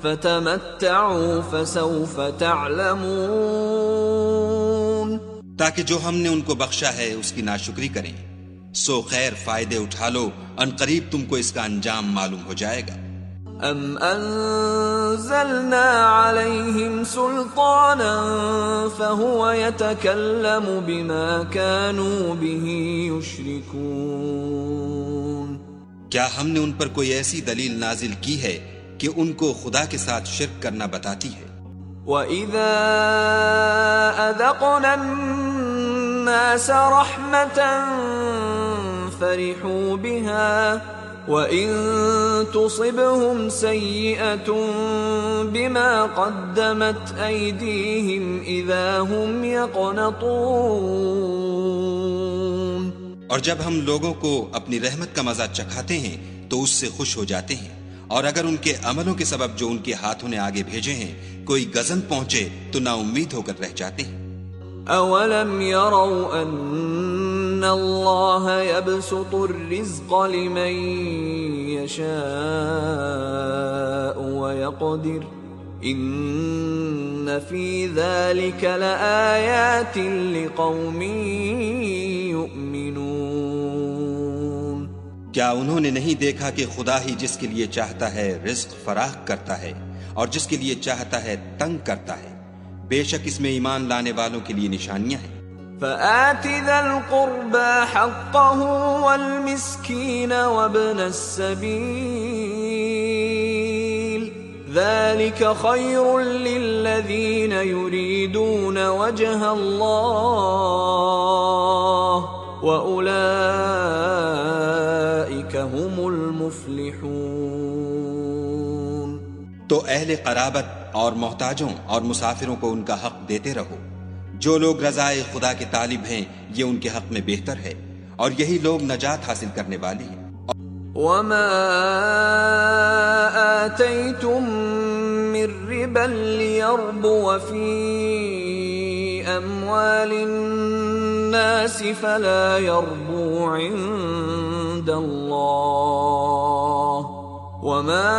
فتمتعوا فسوف تعلمون. تاکہ جو ہم نے ان کو بخشا ہے اس کی ناشکری کریں. سو خیر فائدے اٹھا لو، ان قریب تم کو اس کا انجام معلوم ہو جائے گا. ام انزلنا علیہم سلطانا فہو یتکلم بما كانوا به یشرکون. کیا ہم نے ان پر کوئی ایسی دلیل نازل کی ہے کہ ان کو خدا کے ساتھ شرک کرنا بتاتی ہے؟ وَإِذَا أَذَقْنَا النَّاسَ رَحْمَةً فَرِحُوا بِهَا وَإِن تُصِبْهُمْ سَيِّئَةٌ بِمَا قَدَّمَتْ أَيْدِيهِمْ إِذَا هُمْ يَقْنَطُونَ. اور جب ہم لوگوں کو اپنی رحمت کا مزہ چکھاتے ہیں تو اس سے خوش ہو جاتے ہیں، اور اگر ان کے عملوں کے سبب جو ان کے ہاتھوں نے آگے بھیجے ہیں کوئی غضب پہنچے تو نا امید ہو کر رہ جاتے ہیں. اولم يروا ان اللہ يبسط الرزق لمن يشاء ويقدر ان في ذلك لآیات لقوم یؤمنون. کیا انہوں نے نہیں دیکھا کہ خدا ہی جس کے لیے چاہتا ہے رزق فراخ کرتا ہے اور جس کے لیے چاہتا ہے تنگ کرتا ہے؟ بے شک اس میں ایمان لانے والوں کے لیے نشانیاں ہیں. فآت ذا القربى حقه والمسكين وابن السبيل ذلك خير للذين يريدون وجه الله وأولئك هم المفلحون۔ تو اہل قرابت اور محتاجوں اور مسافروں کو ان کا حق دیتے رہو۔ جو لوگ رضائے خدا کے طالب ہیں یہ ان کے حق میں بہتر ہے، اور یہی لوگ نجات حاصل کرنے والے ہیں۔ وما آتيتم من ربا ليربو في أموال الناس فلا يربو عند الله وما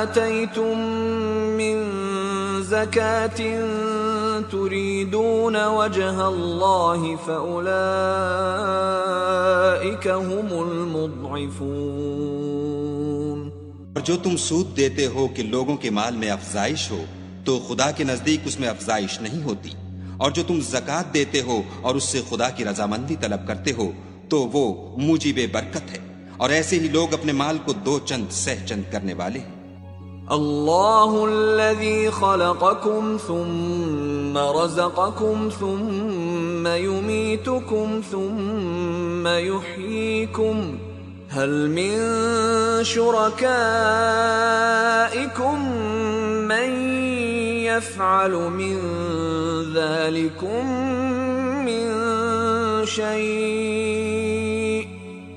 آتيتم من زكاة تريدون وجه الله فأولئك هم المضعفون۔ اور جو تم سود دیتے ہو کہ لوگوں کے مال میں افزائش ہو تو خدا کے نزدیک اس میں افزائش نہیں ہوتی، اور جو تم زکوٰۃ دیتے ہو اور اس سے خدا کی رضامندی طلب کرتے ہو تو وہ موجب برکت ہے، اور ایسے ہی لوگ اپنے مال کو دو چند سہ چند کرنے والے ہیں۔ اللہ الذي خلقكم ثم رزقكم ثم يميتكم ثم يحييكم هل من شركائكم من يفعل من ذلكم من شيء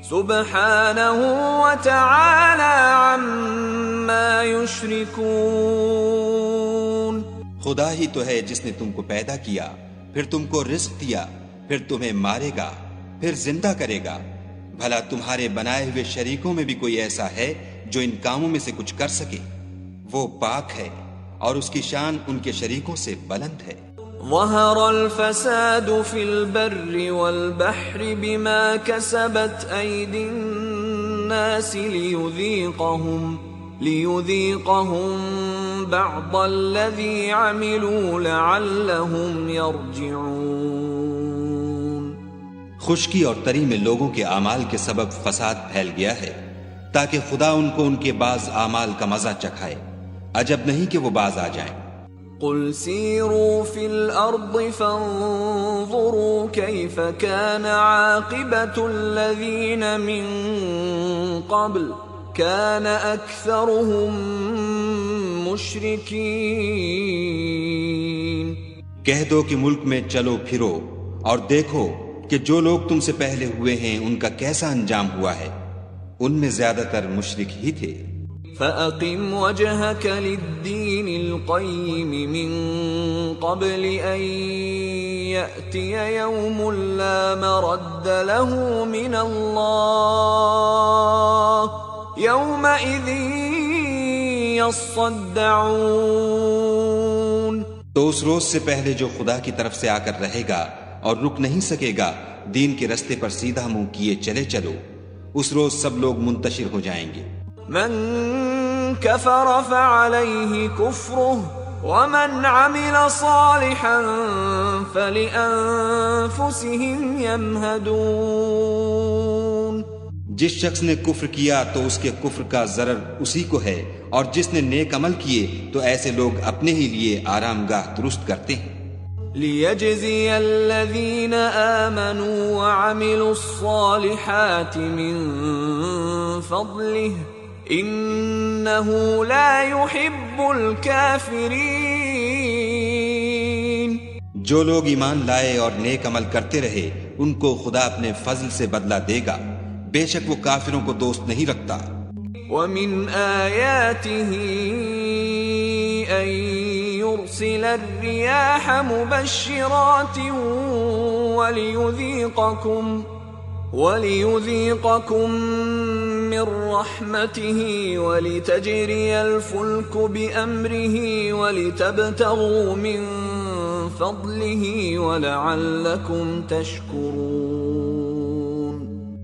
سبحانه وتعالى عما يشركون۔ خدا ہی تو ہے جس نے تم کو پیدا کیا، پھر تم کو رزق دیا، پھر تمہیں مارے گا، پھر زندہ کرے گا۔ بھلا تمہارے بنائے ہوئے شریکوں میں بھی کوئی ایسا ہے جو ان کاموں میں سے کچھ کر سکے؟ وہ پاک ہے اور اس کی شان ان کے شریکوں سے بلند ہے۔ ظهر الفساد في البر والبحر بما كسبت أيدي الناس ليذيقهم بعض الذي عملوا لعلهم يرجعون۔ خشکی اور تری میں لوگوں کے اعمال کے سبب فساد پھیل گیا ہے تاکہ خدا ان کو ان کے بعض اعمال کا مزہ چکھائے۔ عجب نہیں کہ وہ باز آ جائیں۔ قل سيروا في الأرض فانظروا كيف كان عاقبة الذين من قبل كان أكثرهم مشركين۔ کہہ دو کہ ملک میں چلو پھرو اور دیکھو کہ جو لوگ تم سے پہلے ہوئے ہیں ان کا کیسا انجام ہوا ہے، ان میں زیادہ تر مشرک ہی تھے۔ فَأَقِمْ وَجْهَكَ لِلدِّينِ الْقَيِّمِ مِنْ قَبْلِ أَنْ يَأْتِيَ يَوْمٌ لَا مَرَدَّ لَهُ مِنَ اللَّهِ يَوْمَئِذٍ يَصَّدَّعُونَ۔ تو اس روز سے پہلے جو خدا کی طرف سے آ کر رہے گا اور رک نہیں سکے گا، دین کے رستے پر سیدھا منہ کیے چلے چلو، اس روز سب لوگ منتشر ہو جائیں گے۔ من كفر فعليه كفره ومن عمل صالحا فلأنفسهم يمهدون۔ جس شخص نے کفر کیا تو اس کے کفر کا ضرر اسی کو ہے، اور جس نے نیک عمل کیے تو ایسے لوگ اپنے ہی لیے آرام گاہ درست کرتے ہیں۔ لِيَجْزِيَ الَّذِينَ آمَنُوا وَعَمِلُوا الصَّالِحَاتِ مِن فَضْلِهِ إِنَّهُ لَا يُحِبُّ الْكَافِرِينَ۔ جو لوگ ایمان لائے اور نیک عمل کرتے رہے ان کو خدا اپنے فضل سے بدلہ دے گا، بے شک وہ کافروں کو دوست نہیں رکھتا۔ وَمِنْ آيَاتِهِ أَن يُرْسِلَ الرِّيَاحَ مُبَشِّرَاتٍ وَلِيُذِيقَكُم مِّن رَّحْمَتِهِ وَلِتَجْرِيَ الْفُلْكُ بِأَمْرِهِ وَلِتَبْتَغُوا مِن فَضْلِهِ وَلَعَلَّكُمْ تَشْكُرُونَ۔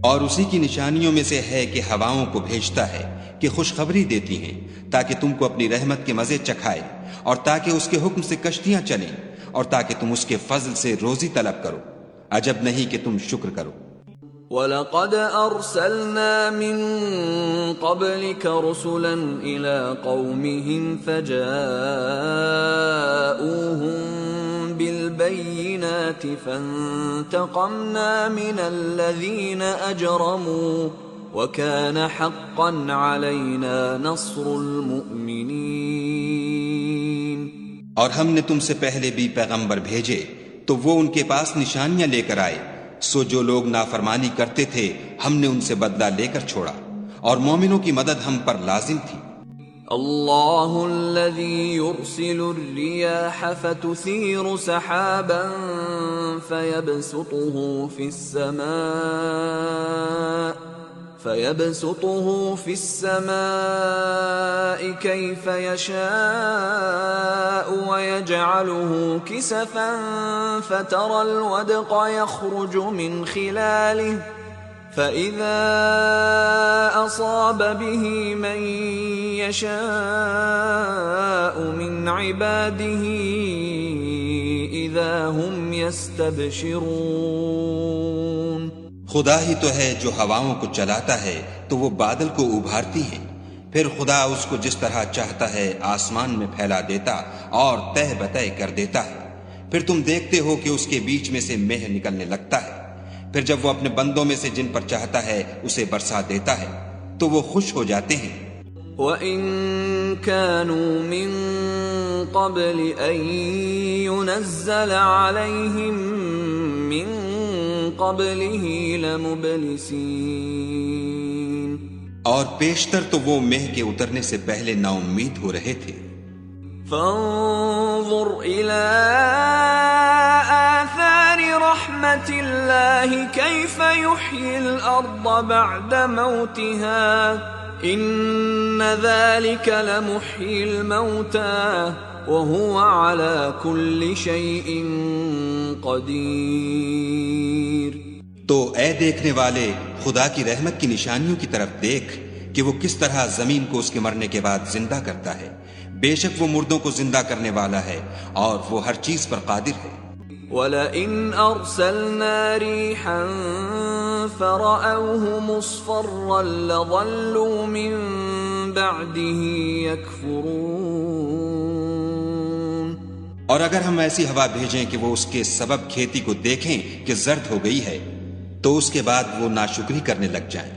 اور اسی کی نشانیوں میں سے ہے کہ ہواؤں کو بھیجتا ہے کہ خوشخبری دیتی ہیں تاکہ تم کو اپنی رحمت کے مزے چکھائے، اور تاکہ اس کے حکم سے کشتیاں چلیں، اور تاکہ تم اس کے فضل سے روزی طلب کرو، عجب نہیں کہ تم شکر کرو۔ وَلَقَدْ أَرْسَلْنَا مِن قَبْلِكَ رُسُلًا إِلَىٰ قَوْمِهِمْ فَجَاءُوهُم بِالْبَيِّنَاتِ فَانتَقَمْنَا مِنَ الَّذِينَ أَجْرَمُوا وَكَانَ حَقًّا عَلَيْنَا نَصْرُ الْمُؤْمِنِينَ۔ اور ہم نے تم سے پہلے بھی پیغمبر بھیجے تو وہ ان کے پاس نشانیاں لے کر آئے، سو جو لوگ نافرمانی کرتے تھے ہم نے ان سے بدلہ لے کر چھوڑا، اور مومنوں کی مدد ہم پر لازم تھی۔ اللہ الذی یرسل الریاح فتثیر سحابا فيبسطه في السماء كيف يشاء ويجعله كسفا فترى الودق يخرج من خلاله فإذا أصاب به من يشاء من عباده إذا هم يستبشرون۔ خدا ہی تو ہے جو ہواؤں کو چلاتا ہے تو وہ بادل کو ابھارتی ہیں، پھر خدا اس کو جس طرح چاہتا ہے آسمان میں پھیلا دیتا اور تہ بتہ کر دیتا ہے، پھر تم دیکھتے ہو کہ اس کے بیچ میں سے مہ نکلنے لگتا ہے، پھر جب وہ اپنے بندوں میں سے جن پر چاہتا ہے اسے برسا دیتا ہے تو وہ خوش ہو جاتے ہیں۔ وَإِن كَانُوا مِن قَبْلِ أَن يُنَزَّلَ عَلَيْهِم مِّن قَبْلِهِ لَمُبْلِسِينَ۔ اور پیشتر تو وہ مہ کے اترنے سے پہلے نا امید ہو رہے تھے۔ فانظر إلى آثار رحمة الله كيف يحيي الأرض بعد موتها إن ذلك لمحيي الموتى وهو على كل شيء قدير۔ تو اے دیکھنے والے خدا کی رحمت کی نشانیوں کی طرف دیکھ کہ وہ کس طرح زمین کو اس کے مرنے کے بعد زندہ کرتا ہے، بے شک وہ مردوں کو زندہ کرنے والا ہے اور وہ ہر چیز پر قادر ہے۔ وَلَئِنْ أَرْسَلْنَا رِيحًا فَرَأَوْهُ مُصْفَرًّا لَظَلُّوا مِن بَعْدِهِ يَكْفُرُونَ۔ اور اگر ہم ایسی ہوا بھیجیں کہ وہ اس کے سبب کھیتی کو دیکھیں کہ زرد ہو گئی ہے تو اس کے بعد وہ ناشکری کرنے لگ جائیں۔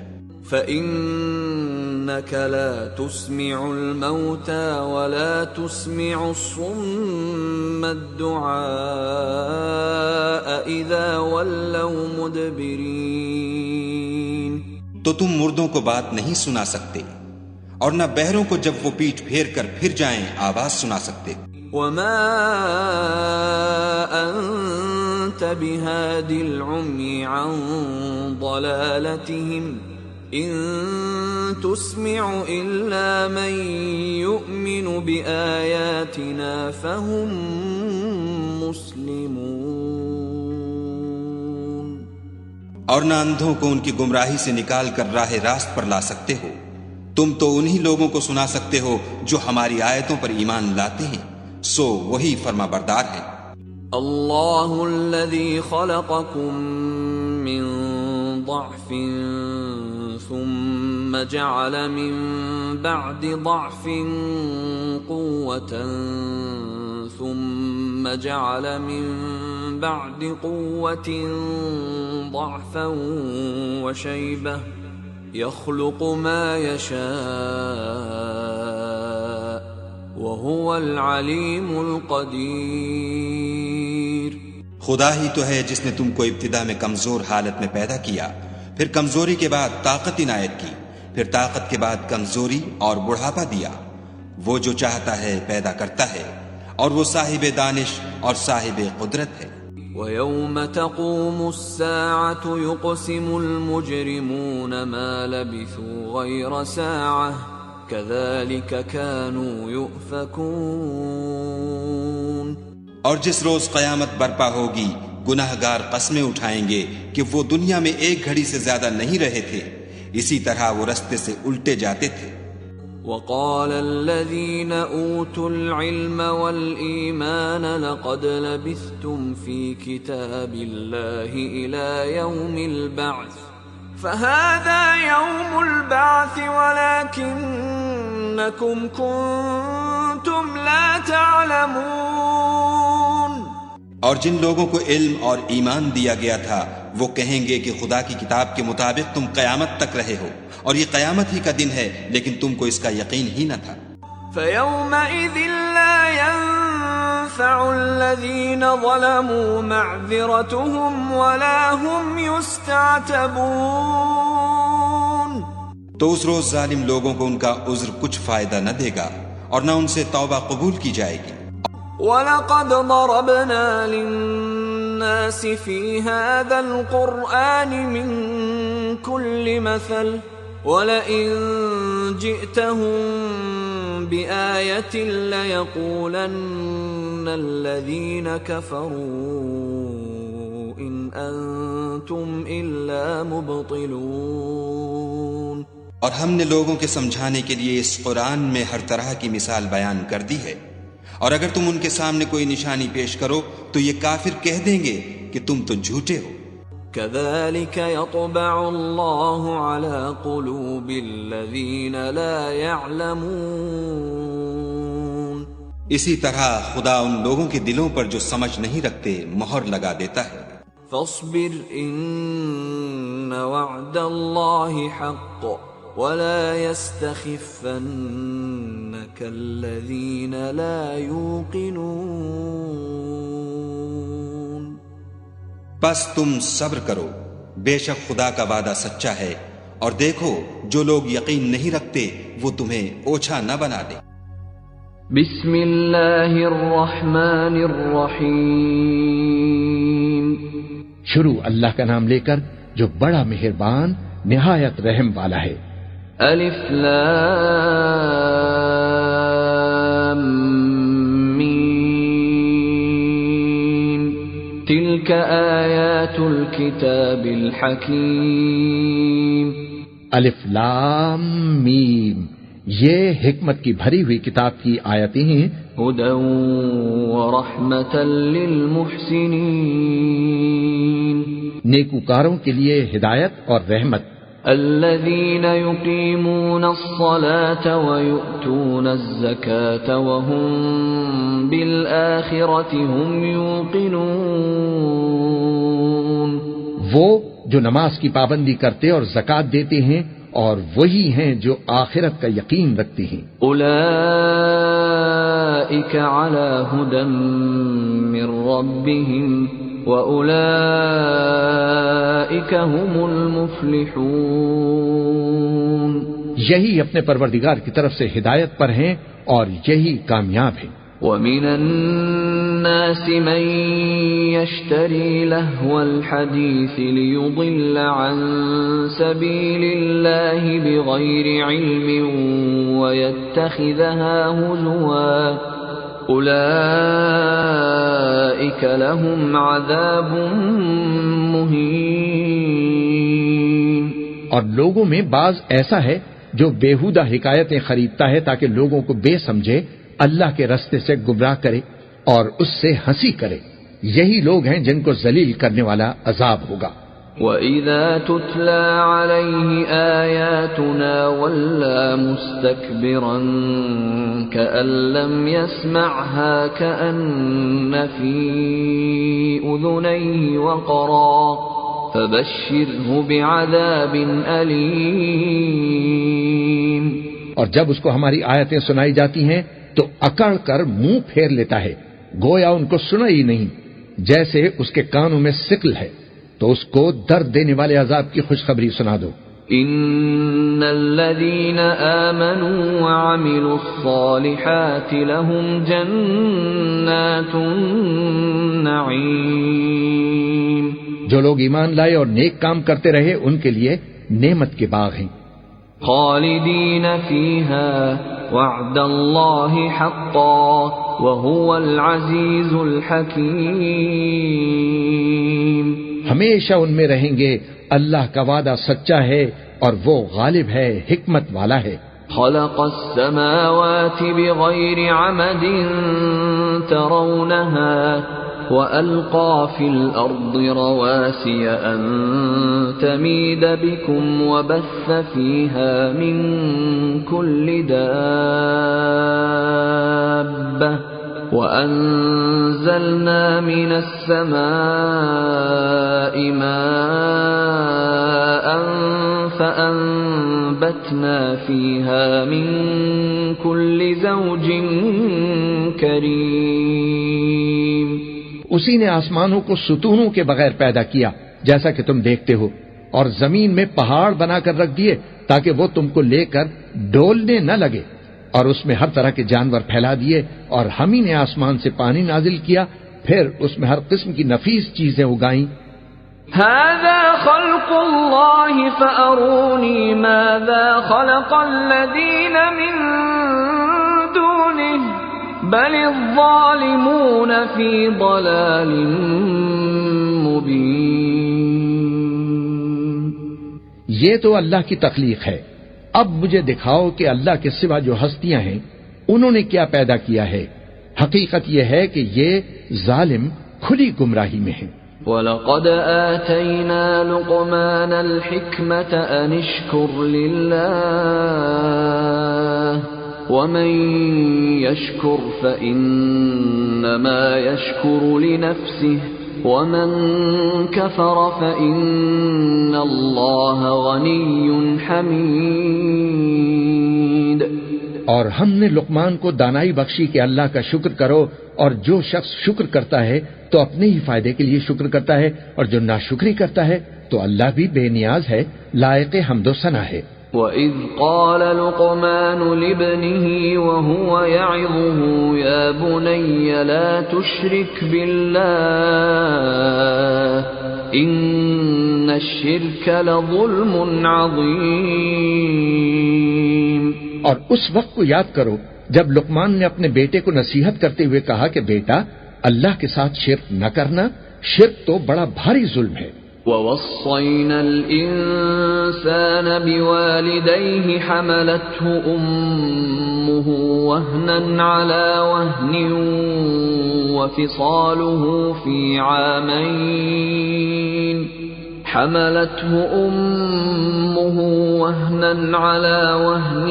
فَإِنَّكَ لَا تُسْمِعُ الْمَوْتَى وَلَا تُسْمِعُ الصُّمَّ الدُّعَاءَ إِذَا وَلَّوْا مُدْبِرِينَ۔ تو تم مردوں کو بات نہیں سنا سکتے اور نہ بہروں کو جب وہ پیٹھ پھیر کر پھر جائیں آواز سنا سکتے۔ وَمَا أَنْتَ بِهَادِ الْعُمْيِ عَنْ ضَلَالَتِهِمْ إِن تُسْمِعُ إِلَّا مَن يُؤْمِنُ بِآيَاتِنَا فَهُمْ مُسْلِمُونَ۔ اور نہ اندھوں کو ان کی گمراہی سے نکال کر راہ راست پر لا سکتے ہو، تم تو انہی لوگوں کو سنا سکتے ہو جو ہماری آیتوں پر ایمان لاتے ہیں، سو وہی فرما بردار ہے۔ اللہ الذی خلقکم من ضعف ثم جعل من بعد ضعف قوة ثم جعل من بعد قوة ضعفا وشيبة يخلق ما يشاء وهو العليم القدير۔ خدا ہی تو ہے جس نے تم کو ابتدا میں کمزور حالت میں پیدا کیا، پھر کمزوری کے بعد طاقت عنایت کی، پھر طاقت کے بعد کمزوری اور بڑھاپا دیا۔ وہ جو چاہتا ہے پیدا کرتا ہے اور وہ صاحب دانش اور صاحب قدرت ہے۔ وَيَوْمَ تَقُومُ السَّاعَةُ يُقْسِمُ الْمُجْرِمُونَ مَا لَبِثُوا غَيْرَ سَاعَةٍ كَذَلِكَ كَانُوا يُؤْفَكُونَ۔ اور جس روز قیامت برپا ہوگی گناہگار قسمیں اٹھائیں گے کہ وہ دنیا میں ایک گھڑی سے زیادہ نہیں رہے تھے، اسی طرح وہ رستے سے الٹے جاتے تھے۔ وقال الذين أوتوا العلم والإيمان لقد لبثتم في كتاب الله إلى يوم البعث فهذا يوم البعث ولكنكم كنتم لا تعلمون. اور جن لوگوں کو علم اور ایمان دیا گیا تھا وہ کہیں گے کہ خدا کی کتاب کے مطابق تم قیامت تک رہے ہو اور یہ قیامت ہی کا دن ہے لیکن تم کو اس کا یقین ہی نہ تھا. فَيَوْمَئِذٍ لَا يَنفَعُ الَّذِينَ ظَلَمُوا مَعْذِرَتُهُمْ وَلَا هُمْ يُسْتَعْتَبُونَ. تو اس روز ظالم لوگوں کو ان کا عذر کچھ فائدہ نہ دے گا اور نہ ان سے توبہ قبول کی جائے گی. وَلَقَدْ ضَرَبْنَا لِلنَّاسِ فِي هَذَا الْقُرْآنِ مِنْ كُلِّ مَثَلٍ وَلَئِنْ جِئْتَهُمْ بِآيَةٍ لَيَقُولَنَّ الَّذِينَ كَفَرُوا إِنْ أَنْتُمْ إِلَّا مُبْطِلُونَ. اور ہم نے لوگوں کے سمجھانے کے لیے اس قرآن میں ہر طرح کی مثال بیان کر دی ہے، اور اگر تم ان کے سامنے کوئی نشانی پیش کرو تو یہ کافر کہہ دیں گے کہ تم تو جھوٹے ہو. كَذَلِكَ يَطْبَعُ اللَّهُ عَلَى قُلُوبِ الَّذِينَ لَا يَعْلَمُونَ. اسی طرح خدا ان لوگوں کے دلوں پر جو سمجھ نہیں رکھتے مہر لگا دیتا ہے. فَاصْبِرْ إِنَّ وَعْدَ اللَّهِ حَقٌّ وَلَا يَسْتَخِفَّنَّكَ الَّذِينَ لَا يُوقِنُونَ. بس تم صبر کرو، بے شک خدا کا وعدہ سچا ہے، اور دیکھو جو لوگ یقین نہیں رکھتے وہ تمہیں اوچھا نہ بنا دے. بسم اللہ الرحمن الرحیم. شروع اللہ کا نام لے کر جو بڑا مہربان نہایت رحم والا ہے. الف لام میم تلک آیات الکتاب الحکیم. الف لام میم یہ حکمت کی بھری ہوئی کتاب کی آیتیں ہیں. ہدی ورحمۃ للمحسنین نیکوکاروں کے لیے ہدایت اور رحمت. الذين يقيمون الصلاة ويؤتون الزكاة وهم بالآخرة هم يوقنون. وہ جو نماز کی پابندی کرتے اور زکوٰۃ دیتے ہیں اور وہی ہیں جو آخرت کا یقین رکھتے ہیں. اولئک علی ھدی من ربهم وَأُولَئِكَ هُمُ الْمُفْلِحُونَ. یہی اپنے پروردگار کی طرف سے ہدایت پر ہیں اور یہی کامیاب ہیں. وَمِنَ النَّاسِ مَن يَشْتَرِي لَهْوَ الْحَدِيثِ لِيُضِلَّ عَن سَبِيلِ اللَّهِ بِغَيْرِ عِلْمٍ وَيَتَّخِذَهَا هُزُوًا اولئک لهم عذاب مہین. اور لوگوں میں بعض ایسا ہے جو بیہودہ حکایتیں خریدتا ہے تاکہ لوگوں کو بے سمجھے اللہ کے رستے سے گمراہ کرے اور اس سے ہنسی کرے. یہی لوگ ہیں جن کو ذلیل کرنے والا عذاب ہوگا. وَإِذَا تُتْلَى عَلَيْهِ آيَاتُنَا وَلَّى مُسْتَكْبِرًا كَأَن لَّمْ يَسْمَعْهَا كَأَنَّ فِي أُذُنَيْهِ وَقْرًا فَبَشِّرْهُ بِعَذَابٍ أَلِيمٍ. اور جب اس کو ہماری آیتیں سنائی جاتی ہیں تو اکڑ کر منہ پھیر لیتا ہے گویا ان کو سنا ہی نہیں، جیسے اس کے کانوں میں سکل ہے. تو اس کو درد دینے والے عذاب کی خوشخبری سنا دو. ان الذين آمنوا وعملوا الصالحات لهم جنات النعيم. جو لوگ ایمان لائے اور نیک کام کرتے رہے ان کے لیے نعمت کے باغ ہیں. خالدین فیہا وعد اللہ حقا وهو العزیز الحکیم. ہمیشہ ان میں رہیں گے، اللہ کا وعدہ سچا ہے اور وہ غالب ہے، حکمت والا ہے. خلق السماوات بغير عمد ترونها وألقى في الأرض رواسي أن تميد بكم وبث فيها من كل دابة وأنزلنا من السماء ماء فأنبتنا فيها من كل زوج كريم. اسی نے آسمانوں کو ستونوں کے بغیر پیدا کیا جیسا کہ تم دیکھتے ہو، اور زمین میں پہاڑ بنا کر رکھ دیے تاکہ وہ تم کو لے کر ڈولنے نہ لگے، اور اس میں ہر طرح کے جانور پھیلا دیے، اور ہم ہی نے آسمان سے پانی نازل کیا، پھر اس میں ہر قسم کی نفیس چیزیں اگائیں. هذا خلق الله فأروني ماذا خلق الذين من دونه بل الظالمون في ضلال مبين. یہ تو اللہ کی تخلیق ہے، اب مجھے دکھاؤ کہ اللہ کے سوا جو ہستیاں ہیں انہوں نے کیا پیدا کیا ہے. حقیقت یہ ہے کہ یہ ظالم کھلی گمراہی میں ہیں. وَلَقَدْ آتَيْنَا لُقْمَانَ الْحِكْمَةَ أَنِ اشْكُرْ لِلَّهِ وَمَنْ يَشْكُرْ فَإِنَّمَا يَشْكُرُ لِنَفْسِهِ وَمَنْ كَفَرَ فَإِنَّ اللَّهَ غَنِيٌّ حَمِيدٌ. اور ہم نے لقمان کو دانائی بخشی کہ اللہ کا شکر کرو، اور جو شخص شکر کرتا ہے تو اپنے ہی فائدے کے لیے شکر کرتا ہے، اور جو ناشکری کرتا ہے تو اللہ بھی بے نیاز ہے، لائق حمد و ثنا ہے. وَإِذْ قَالَ لُقْمَانُ لِابْنِهِ وَهُوَ يَعِظُهُ يَا بُنَيَّ لَا تُشْرِكْ بِاللَّهِ إِنَّ الشِّرْكَ لَظُلْمٌ عَظِيمٌ. اور اس وقت کو یاد کرو جب لقمان نے اپنے بیٹے کو نصیحت کرتے ہوئے کہا کہ بیٹا اللہ کے ساتھ شرک نہ کرنا، شرک تو بڑا بھاری ظلم ہے. وَوَصَّيْنَا الْإِنسَانَ بِوَالِدَيْهِ حَمَلَتْهُ أُمُّهُ وَهْنًا عَلَى وَهْنٍ وَفِصَالُهُ فِي عَامَيْنِ حملته أمه وهنا على وهن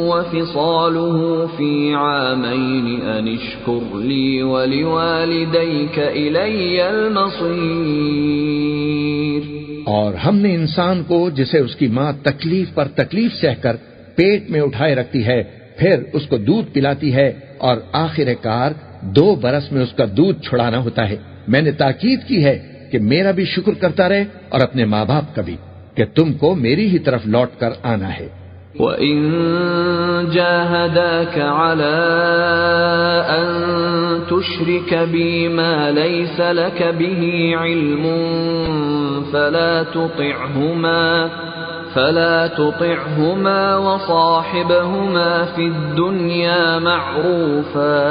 وفصاله في عامين أن اشكر لي ولوالديك إلي المصير. اور ہم نے انسان کو جسے اس کی ماں تکلیف پر تکلیف سہ کر پیٹ میں اٹھائے رکھتی ہے، پھر اس کو دودھ پلاتی ہے، اور آخر کار 2 برس میں اس کا دودھ چھڑانا ہوتا ہے. میں نے تاکید کی ہے کہ میرا بھی شکر کرتا رہے اور اپنے ماں باپ کا بھی، کہ تم کو میری ہی طرف لوٹ کر آنا ہے. وَإِن جَاهَدَاكَ عَلَىٰ أَن تُشْرِكَ بِي مَا لَيْسَ لَكَ بِهِ عِلْمٌ فَلَا تُطِعْهُمَا وَصَاحِبْهُمَا فِي الدُّنْيَا مَعْرُوفًا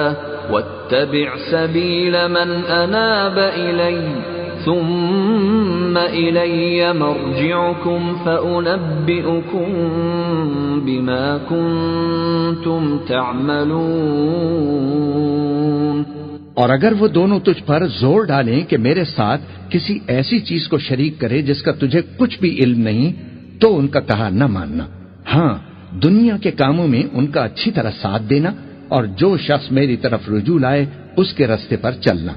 وَاتَّبِعْ سَبِيلَ مَنْ أَنَابَ إِلَيَّ ثُمَّ إِلَيَّ مَرْجِعُكُمْ فَأُنَبِّئُكُمْ بِمَا كُنْتُمْ تَعْمَلُونَ. اور اگر وہ دونوں تجھ پر زور ڈالیں کہ میرے ساتھ کسی ایسی چیز کو شریک کرے جس کا تجھے کچھ بھی علم نہیں، تو ان کا کہا نہ ماننا. ہاں، دنیا کے کاموں میں ان کا اچھی طرح ساتھ دینا، اور جو شخص میری طرف رجوع لائے اس کے راستے پر چلنا.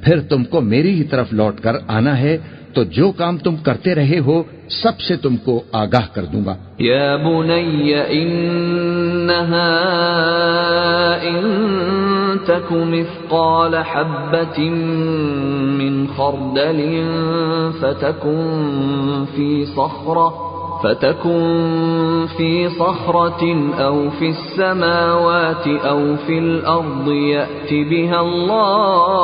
پھر تم کو میری ہی طرف لوٹ کر آنا ہے، تو جو کام تم کرتے رہے ہو سب سے تم کو آگاہ کر دوں گا. یا بنی انہا ان تک مثقال حبۃ من خردل فتكن في صخرة أو في السماوات أو في الأرض يأت بها الله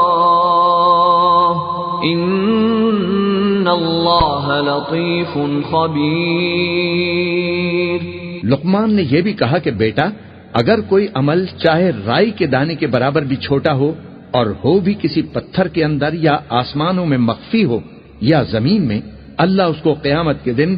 إن الله لطيف خبير. لقمان نے یہ بھی کہا کہ بیٹا، اگر کوئی عمل چاہے رائی کے دانے کے برابر بھی چھوٹا ہو، اور ہو بھی کسی پتھر کے اندر یا آسمانوں میں مخفی ہو یا زمین میں، اللہ اس کو قیامت کے دن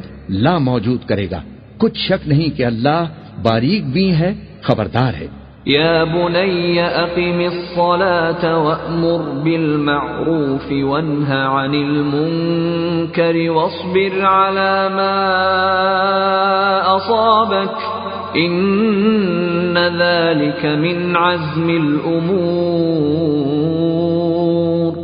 لا موجود کرے گا. کچھ شک نہیں کہ اللہ باریک بھی ہے، خبردار ہے۔ يا بني أقم الصلاة وأمر بالمعروف وانه عن المنكر واصبر على ما أصابك إن ذلك من عزم الأمور۔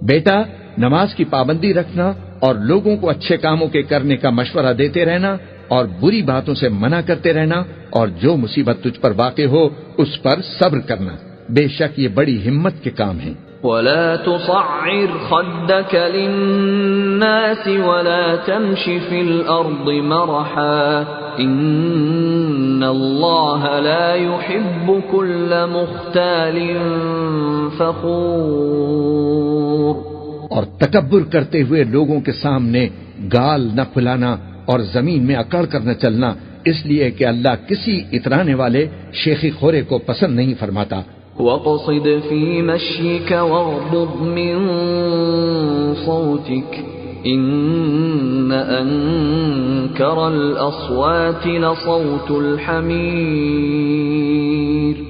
بیٹا، نماز کی پابندی رکھنا اور لوگوں کو اچھے کاموں کے کرنے کا مشورہ دیتے رہنا اور بری باتوں سے منع کرتے رہنا، اور جو مصیبت تجھ پر واقع ہو اس پر صبر کرنا، بے شک یہ بڑی ہمت کے کام ہیں۔ ولا تصعر خدك للناس ولا تمش في الأرض مرحا إن الله لا يحب كل مختال فخور۔ اور تکبر کرتے ہوئے لوگوں کے سامنے گال نہ پھلانا اور زمین میں اکڑ کر نہ چلنا، اس لیے کہ اللہ کسی اترانے والے شیخی خورے کو پسند نہیں فرماتا۔ وَاقْصِدْ فِي مَشْيِكَ وَاغْضُضْ مِنْ صَوْتِكَ إِنَّ أَنْكَرَ الْأَصْوَاتِ لَصَوْتُ الْحَمِيرِ۔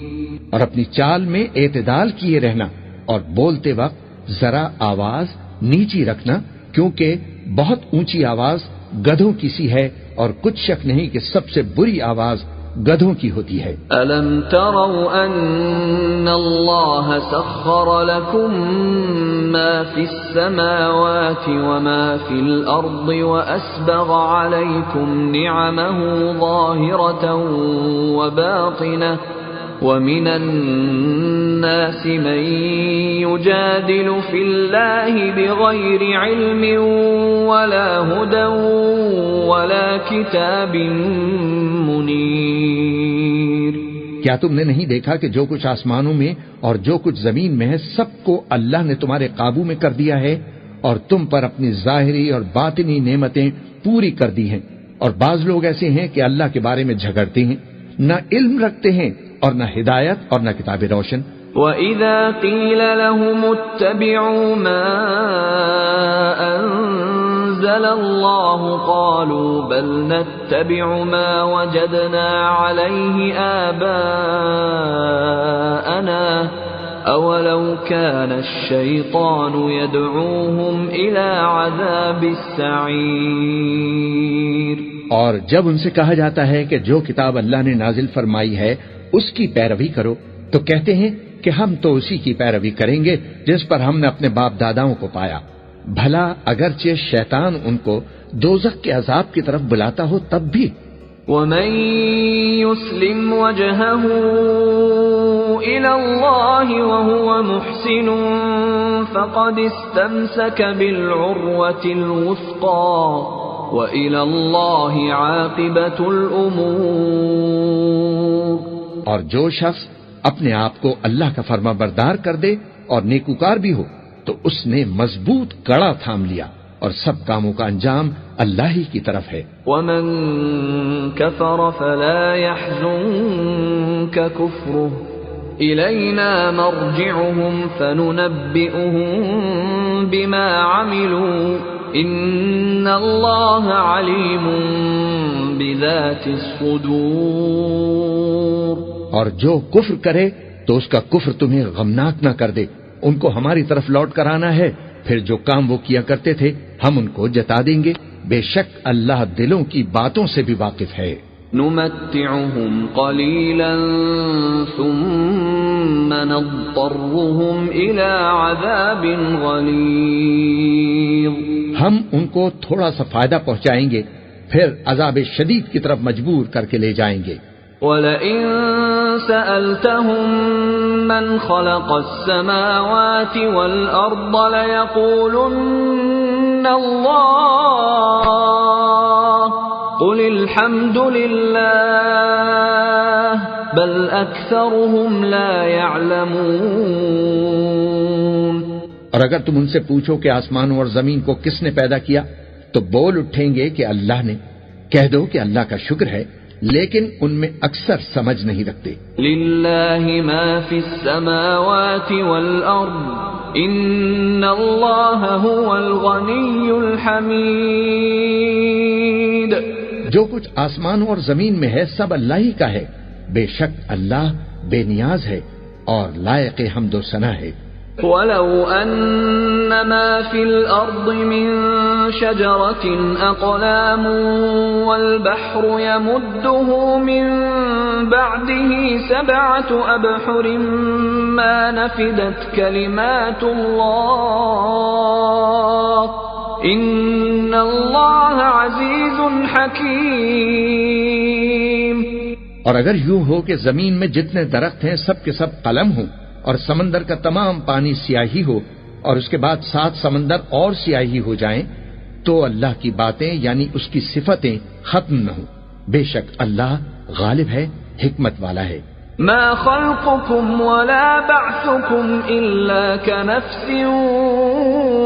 اور اپنی چال میں اعتدال کیے رہنا اور بولتے وقت ذرا آواز نیچی رکھنا، کیونکہ بہت اونچی آواز گدھوں کی سی ہے، اور کچھ شک نہیں کہ سب سے بری آواز گدھوں کی ہوتی ہے۔ أَلَمْ تَرَوْا أَنَّ اللَّهَ سَخَّرَ لَكُم مَّا فِي السَّمَاوَاتِ وَمَا فِي الْأَرْضِ وَأَسْبَغَ عَلَيْكُمْ نِعَمَهُ ظَاهِرَةً وَبَاطِنَةً وَمِنَ النَّاسِ مَن يُجَادِلُ فِي اللَّهِ بِغَيْرِ عِلْمٍ وَلَا هُدًى وَلَا كِتَابٍ مُنِيرٍ۔ کیا تم نے نہیں دیکھا کہ جو کچھ آسمانوں میں اور جو کچھ زمین میں ہے سب کو اللہ نے تمہارے قابو میں کر دیا ہے، اور تم پر اپنی ظاہری اور باطنی نعمتیں پوری کر دی ہیں۔ اور بعض لوگ ایسے ہیں کہ اللہ کے بارے میں جھگڑتے ہیں، نہ علم رکھتے ہیں اور نہ ہدایت اور نہ کتاب روشن۔ وَإِذَا قِيلَ لَهُمُ اتَّبِعُوا مَا أَنزَلَ اللَّهُ قَالُوا بَلْ نَتَّبِعُ مَا وَجَدْنَا عَلَيْهِ آبَاءَنَا أَوَلَوْ كَانَ الشَّيْطَانُ يَدْعُوهُمْ إِلَى عَذَابِ السَّعِيرِ۔ اور جب ان سے کہا جاتا ہے کہ جو کتاب اللہ نے نازل فرمائی ہے اس کی پیروی کرو، تو کہتے ہیں کہ ہم تو اسی کی پیروی کریں گے جس پر ہم نے اپنے باپ داداؤں کو پایا، بھلا اگرچہ شیطان ان کو دوزخ کے عذاب کی طرف بلاتا ہو تب بھی۔ وَمَن يُسْلِمْ وَجْهَهُ إِلَى اللَّهِ وَهُوَ مُحْسِنٌ فَقَدِ اسْتَمْسَكَ بِالْعُرْوَةِ الْوُثْقَى وَإِلَى اللَّهِ عَاقِبَةُ الْأُمُورِ۔ اور جو شخص اپنے آپ کو اللہ کا فرما بردار کر دے اور نیکوکار بھی ہو تو اس نے مضبوط کڑا تھام لیا، اور سب کاموں کا انجام اللہ ہی کی طرف ہے۔ وَمَن كَفَرَ فَلَا يَحْزُنكَ كُفْرُهُ إِلَيْنَا مَرْجِعُهُمْ فَنُنَبِّئُهُم بِمَا عَمِلُوا إِنَّ اللَّهَ عَلِيمٌ بِذَاتِ الصُّدُورِ۔ اور جو کفر کرے تو اس کا کفر تمہیں غمناک نہ کر دے، ان کو ہماری طرف لوٹ کر آنا ہے، پھر جو کام وہ کیا کرتے تھے ہم ان کو جتا دیں گے، بے شک اللہ دلوں کی باتوں سے بھی واقف ہے۔ نُمَتِّعُهُمْ قَلِيلًا ثُمَّ نَضْطَرُّهُمْ إِلَى عَذَابٍ غَلِيظٍ۔ ہم ان کو تھوڑا سا فائدہ پہنچائیں گے، پھر عذاب شدید کی طرف مجبور کر کے لے جائیں گے۔ وَلَئِن سَأَلْتَهُم مَّنْ خَلَقَ السَّمَاوَاتِ وَالْأَرْضَ لَيَقُولُنَّ اللَّهُ قُلِ الْحَمْدُ لِلَّهِ بَلْ أَكْثَرُهُمْ لَا يَعْلَمُونَ۔ اور اگر تم ان سے پوچھو کہ آسمانوں اور زمین کو کس نے پیدا کیا تو بول اٹھیں گے کہ اللہ نے۔ کہہ دو کہ اللہ کا شکر ہے، لیکن ان میں اکثر سمجھ نہیں رکھتے۔ لِلَّهِ مَا فِي السَّمَاوَاتِ وَالْأَرْضِ إِنَّ اللَّهَ هُوَ الْغَنِيُّ الْحَمِيدُ۔ جو کچھ آسمانوں اور زمین میں ہے سب اللہ ہی کا ہے، بے شک اللہ بے نیاز ہے اور لائق حمد و ثنا ہے۔ وَلَوْ أَنَّ مَا فِي الْأَرْضِ مِن شَجَرَةٍ أَقْلَامٌ وَالْبَحْرُ يَمُدُّهُ مِن بَعْدِهِ سَبْعَةُ أَبْحُرٍ مَا نَفِدَتْ كَلِمَاتُ اللَّهِ إِنَّ اللَّهَ عَزِيزٌ حَكِيمٌ۔ اور اگر یوں ہو کہ زمین میں جتنے درخت ہیں سب کے سب قلم ہوں، اور سمندر کا تمام پانی سیاہی ہو، اور اس کے بعد 7 سمندر اور سیاہی ہو جائیں، تو اللہ کی باتیں یعنی اس کی صفتیں ختم نہ ہوں۔ بے شک اللہ غالب ہے، حکمت والا ہے۔ ما خلقكم ولا بعثكم إلا كنفس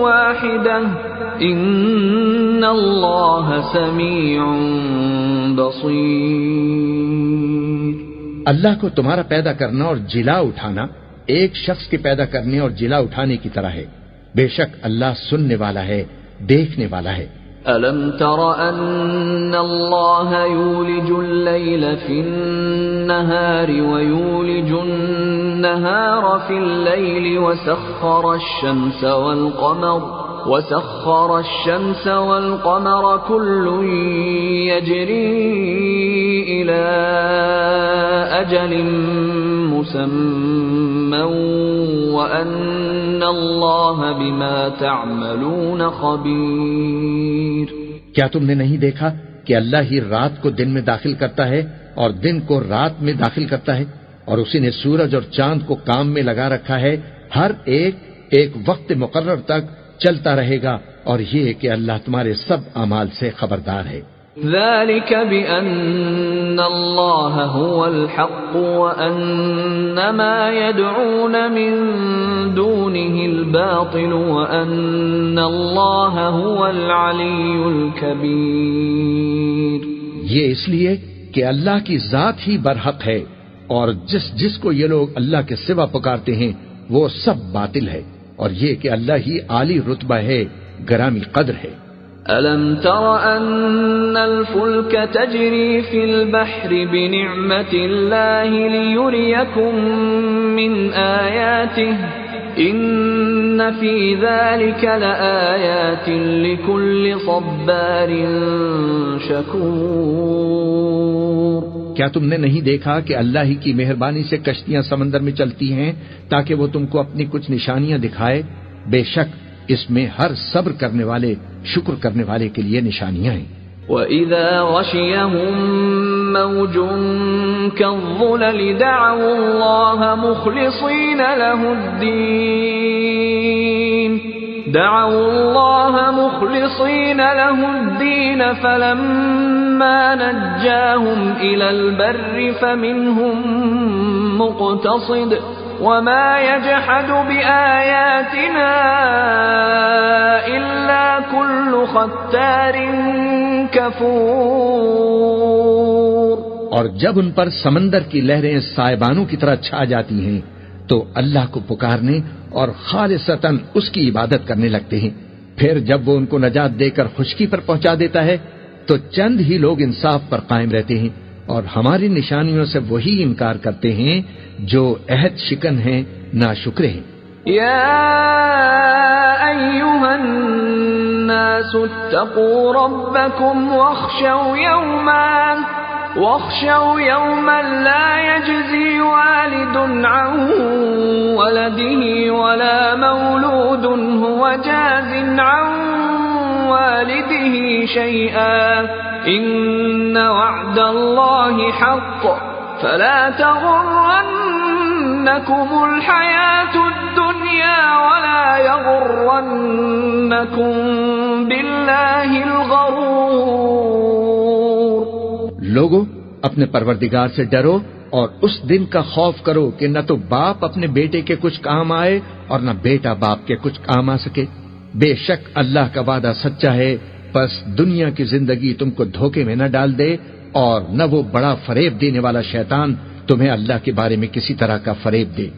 واحدة إن الله سميع بصير۔ اللہ کو تمہارا پیدا کرنا اور جلا اٹھانا ایک شخص کے پیدا کرنے اور جلا اٹھانے کی طرح ہے، بے شک اللہ سننے والا ہے، دیکھنے والا ہے۔ أَلَمْ تَرَ أَنَّ اللَّهَ يُولِجُ اللَّيْلَ فِي النَّهَارِ وَيُولِجُ النَّهَارَ فِي اللَّيْلِ وَسَخَّرَ الشَّمْسَ وَالْقَمَرَ كُلٌّ يَجْرِي إِلَى أَجَلٍ مُّسَمًّى وَأَنَّ اللَّهَ بِمَا تَعْمَلُونَ خَبِيرٌ۔ کیا تم نے نہیں دیکھا کہ اللہ ہی رات کو دن میں داخل کرتا ہے اور دن کو رات میں داخل کرتا ہے، اور اسی نے سورج اور چاند کو کام میں لگا رکھا ہے، ہر ایک وقت مقرر تک چلتا رہے گا، اور یہ کہ اللہ تمہارے سب اعمال سے خبردار ہے۔ ذلك بأن الله هو الحق وأن ما يدعون من دونه الباطل وأن الله هو العلي الكبير۔ یہ اس لیے کہ اللہ کی ذات ہی برحق ہے، اور جس کو یہ لوگ اللہ کے سوا پکارتے ہیں وہ سب باطل ہے، اور یہ کہ اللہ ہی عالی رتبہ ہے، گرامی قدر ہے۔ أَلَمْ تَرَ أَنَّ الْفُلْكَ تَجْرِي فِي الْبَحْرِ بِنِعْمَةِ اللَّهِ لِيُرِيَكُم مِّنْ آيَاتِهِ إِنَّ فِي ذَلِكَ لَآيَاتٍ لِكُلِّ صَبَّارٍ شَكُورٍ۔ کیا تم نے نہیں دیکھا کہ اللہ ہی کی مہربانی سے کشتیاں سمندر میں چلتی ہیں تاکہ وہ تم کو اپنی کچھ نشانیاں دکھائے؟ بے شک اس میں ہر صبر کرنے والے، شکر کرنے والے کے لیے نشانیاں ہیں۔ وَإِذَا غَشِيَهُم مَّوْجٌ كَالظُّلَلِ دَعَوُا اللَّهَ مُخْلِصِينَ لَهُ الدِّينَ فَلَمَّا نَجَّاهُمْ إِلَى الْبَرِّ فَمِنْهُم مُّقْتَصِدٌ وَمَا يَجْحَدُ بِآيَاتِنَا إِلَّا كُلُّ خَتَّارٍ كَفُورٍ۔ اور جب ان پر سمندر کی لہریں سائبانوں کی طرح چھا جاتی ہیں تو اللہ کو پکارنے اور خالصتاً اس کی عبادت کرنے لگتے ہیں، پھر جب وہ ان کو نجات دے کر خشکی پر پہنچا دیتا ہے تو چند ہی لوگ انصاف پر قائم رہتے ہیں، اور ہماری نشانیوں سے وہی انکار کرتے ہیں جو عہد شکن ہیں، ناشکرے ہیں۔ یا ایھا الناس اتقوا ربکم واخشوا یوما لا یجزی والد عن ولده ولا مولود هو جاز عن والده شيئا إن وعد الله حق فلا تغرنكم الحياة الدنيا ولا يغرنكم بالله الغرور۔ لوگو اپنے پروردگار سے ڈرو اور اس دن کا خوف کرو کہ نہ تو باپ اپنے بیٹے کے کچھ کام آئے اور نہ بیٹا باپ کے کچھ کام آ سکے۔ بے شک اللہ کا وعدہ سچا ہے، پس دنیا کی زندگی تم کو دھوکے میں نہ ڈال دے، اور نہ وہ بڑا فریب دینے والا شیطان تمہیں اللہ کے بارے میں کسی طرح کا فریب دے۔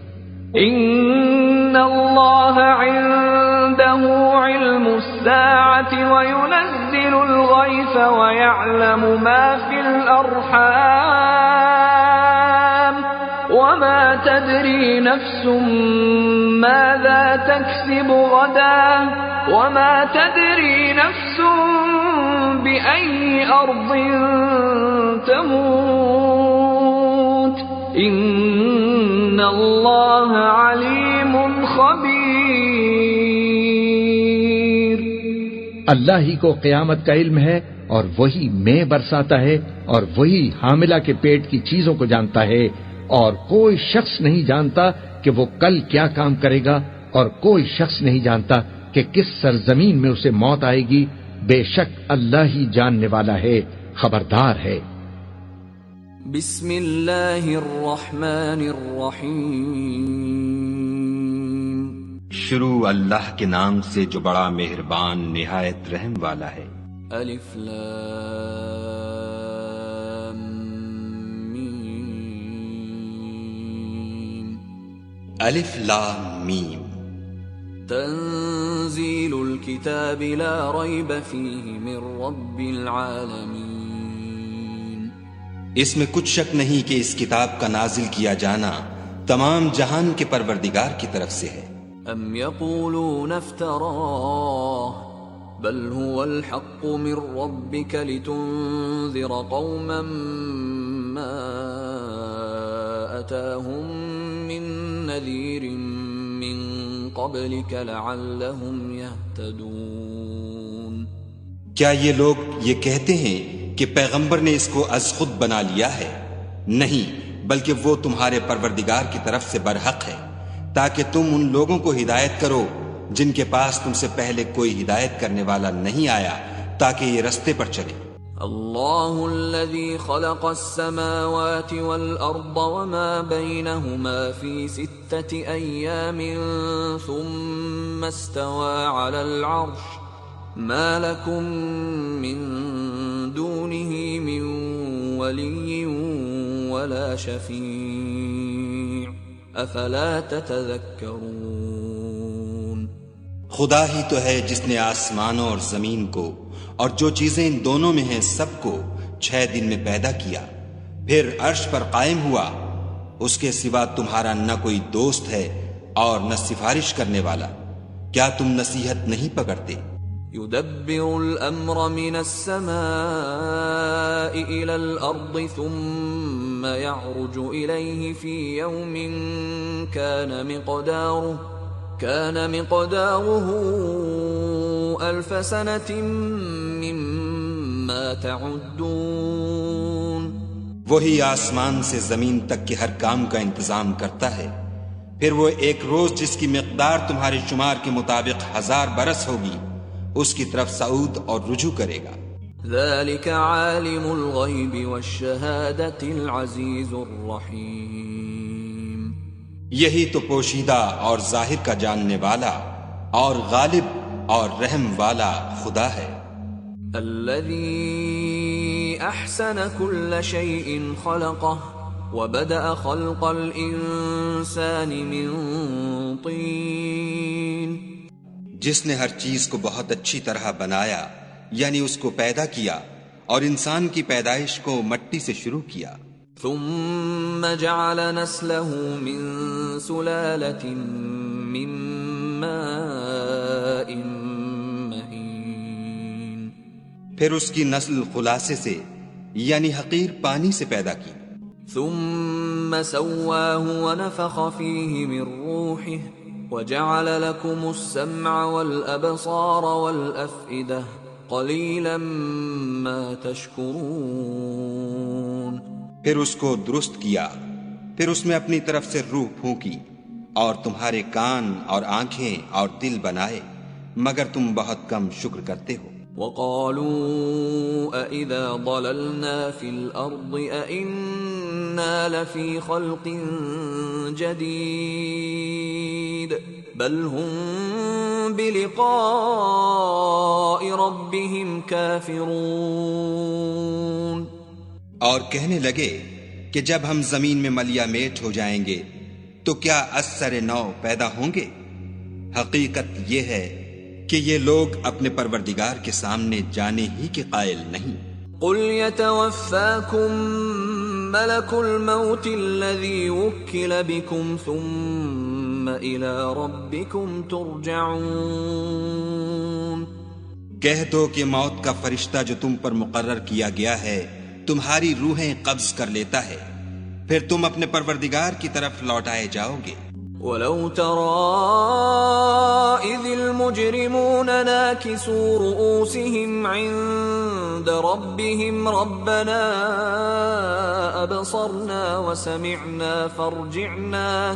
ان اللہ عند عنده علم الساعة وينزل الغيث ويعلم ما في الأرحام وما تدري نفس ماذا تكسب غدا وما تدري نفس بأي أرض تموت إن الله عليم خبير. اللہ ہی کو قیامت کا علم ہے اور وہی مے برساتا ہے اور وہی حاملہ کے پیٹ کی چیزوں کو جانتا ہے اور کوئی شخص نہیں جانتا کہ وہ کل کیا کام کرے گا اور کوئی شخص نہیں جانتا کہ کس سرزمین میں اسے موت آئے گی. بے شک اللہ ہی جاننے والا ہے، خبردار ہے. بسم اللہ الرحمن الرحیم. شروع اللہ کے نام سے جو بڑا مہربان نہایت رحم والا ہے. الف لام میم. الف لام میم. تنزیل الکتاب لا ریب فیہ من رب العالمین. اس میں کچھ شک نہیں کہ اس کتاب کا نازل کیا جانا تمام جہان کے پروردگار کی طرف سے ہے. ام یقولون افتراہ بل هو الحق من ربک لتنذر قوما ما اتاهم من نذیر من قبلك لعلهم يهتدون. کیا یہ لوگ یہ کہتے ہیں کہ پیغمبر نے اس کو از خود بنا لیا ہے؟ نہیں، بلکہ وہ تمہارے پروردگار کی طرف سے برحق ہے تاکہ تم ان لوگوں کو ہدایت کرو جن کے پاس تم سے پہلے کوئی ہدایت کرنے والا نہیں آیا تاکہ یہ رستے پر چلے. اللہ الذي خلق السماوات والأرض وما بينهما في 6 أيام ثم استوى على العرش ما لكم من دونه من ولي ولا شفيع أفلا تتذكرون. خدا ہی تو ہے جس نے آسمانوں اور زمین کو اور جو چیزیں ان دونوں میں ہیں سب کو 6 دن میں پیدا کیا، پھر عرش پر قائم ہوا. اس کے سوا تمہارا نہ کوئی دوست ہے اور نہ سفارش کرنے والا. کیا تم نصیحت نہیں پکڑتے؟ يدبر الأمر من السماء إلى الأرض ثم يعرج إليه في يوم كان مقداره 1000 سنة مما تعدون. وہی آسمان سے زمین تک کے ہر کام کا انتظام کرتا ہے، پھر وہ ایک روز جس کی مقدار تمہارے شمار کے مطابق 1000 برس ہوگی اس کی طرف صعود اور رجوع کرے گا. ذلك عالم الغیب والشہادة العزیز الرحیم. یہی تو پوشیدہ اور ظاہر کا جاننے والا اور غالب اور رحم والا خدا ہے. الذي احسن كل شيء خلقه وبدأ خلق الانسان من طين. جس نے ہر چیز کو بہت اچھی طرح بنایا، یعنی اس کو پیدا کیا اور انسان کی پیدائش کو مٹی سے شروع کیا. ثم جعل نسله من سلالة من ماء مهين. پھر اس کی نسل خلاصے سے یعنی حقیر پانی سے پیدا کی. ثم سواه ونفخ فيه من روحه وجعل لكم السمع والأبصار والأفئدة قليلا ما تشكرون. پھر اس کو درست کیا، پھر اس میں اپنی طرف سے روح پھونکی اور تمہارے کان اور آنکھیں اور دل بنائے، مگر تم بہت کم شکر کرتے ہو. وقالوا أَإِذَا ضَلَلْنَا فِي الْأَرْضِ أَإِنَّا لَفِي خَلْقٍ جَدِيدٍ بَلْ هُمْ بِلِقَاءِ رَبِّهِمْ كَافِرُونَ. اور کہنے لگے کہ جب ہم زمین میں ملیا میٹ ہو جائیں گے تو کیا از سر نو پیدا ہوں گے؟ حقیقت یہ ہے کہ یہ لوگ اپنے پروردگار کے سامنے جانے ہی کے قائل نہیں۔ قل يتوفاكم ملك الموت الذي وكل بكم ثم إلى ربكم ترجعون۔ کہہ دو کہ موت کا فرشتہ جو تم پر مقرر کیا گیا ہے تمہاری روحیں قبض کر لیتا ہے، پھر تم اپنے پروردگار کی طرف لوٹائے جاؤ گے۔ وَلَوْ تَرَىٰ إِذِ الْمُجْرِمُونَ نَاكِسُو رُءُوسِهِمْ عِندَ رَبِّهِمْ رَبَّنَا أَبْصَرْنَا وَسَمِعْنَا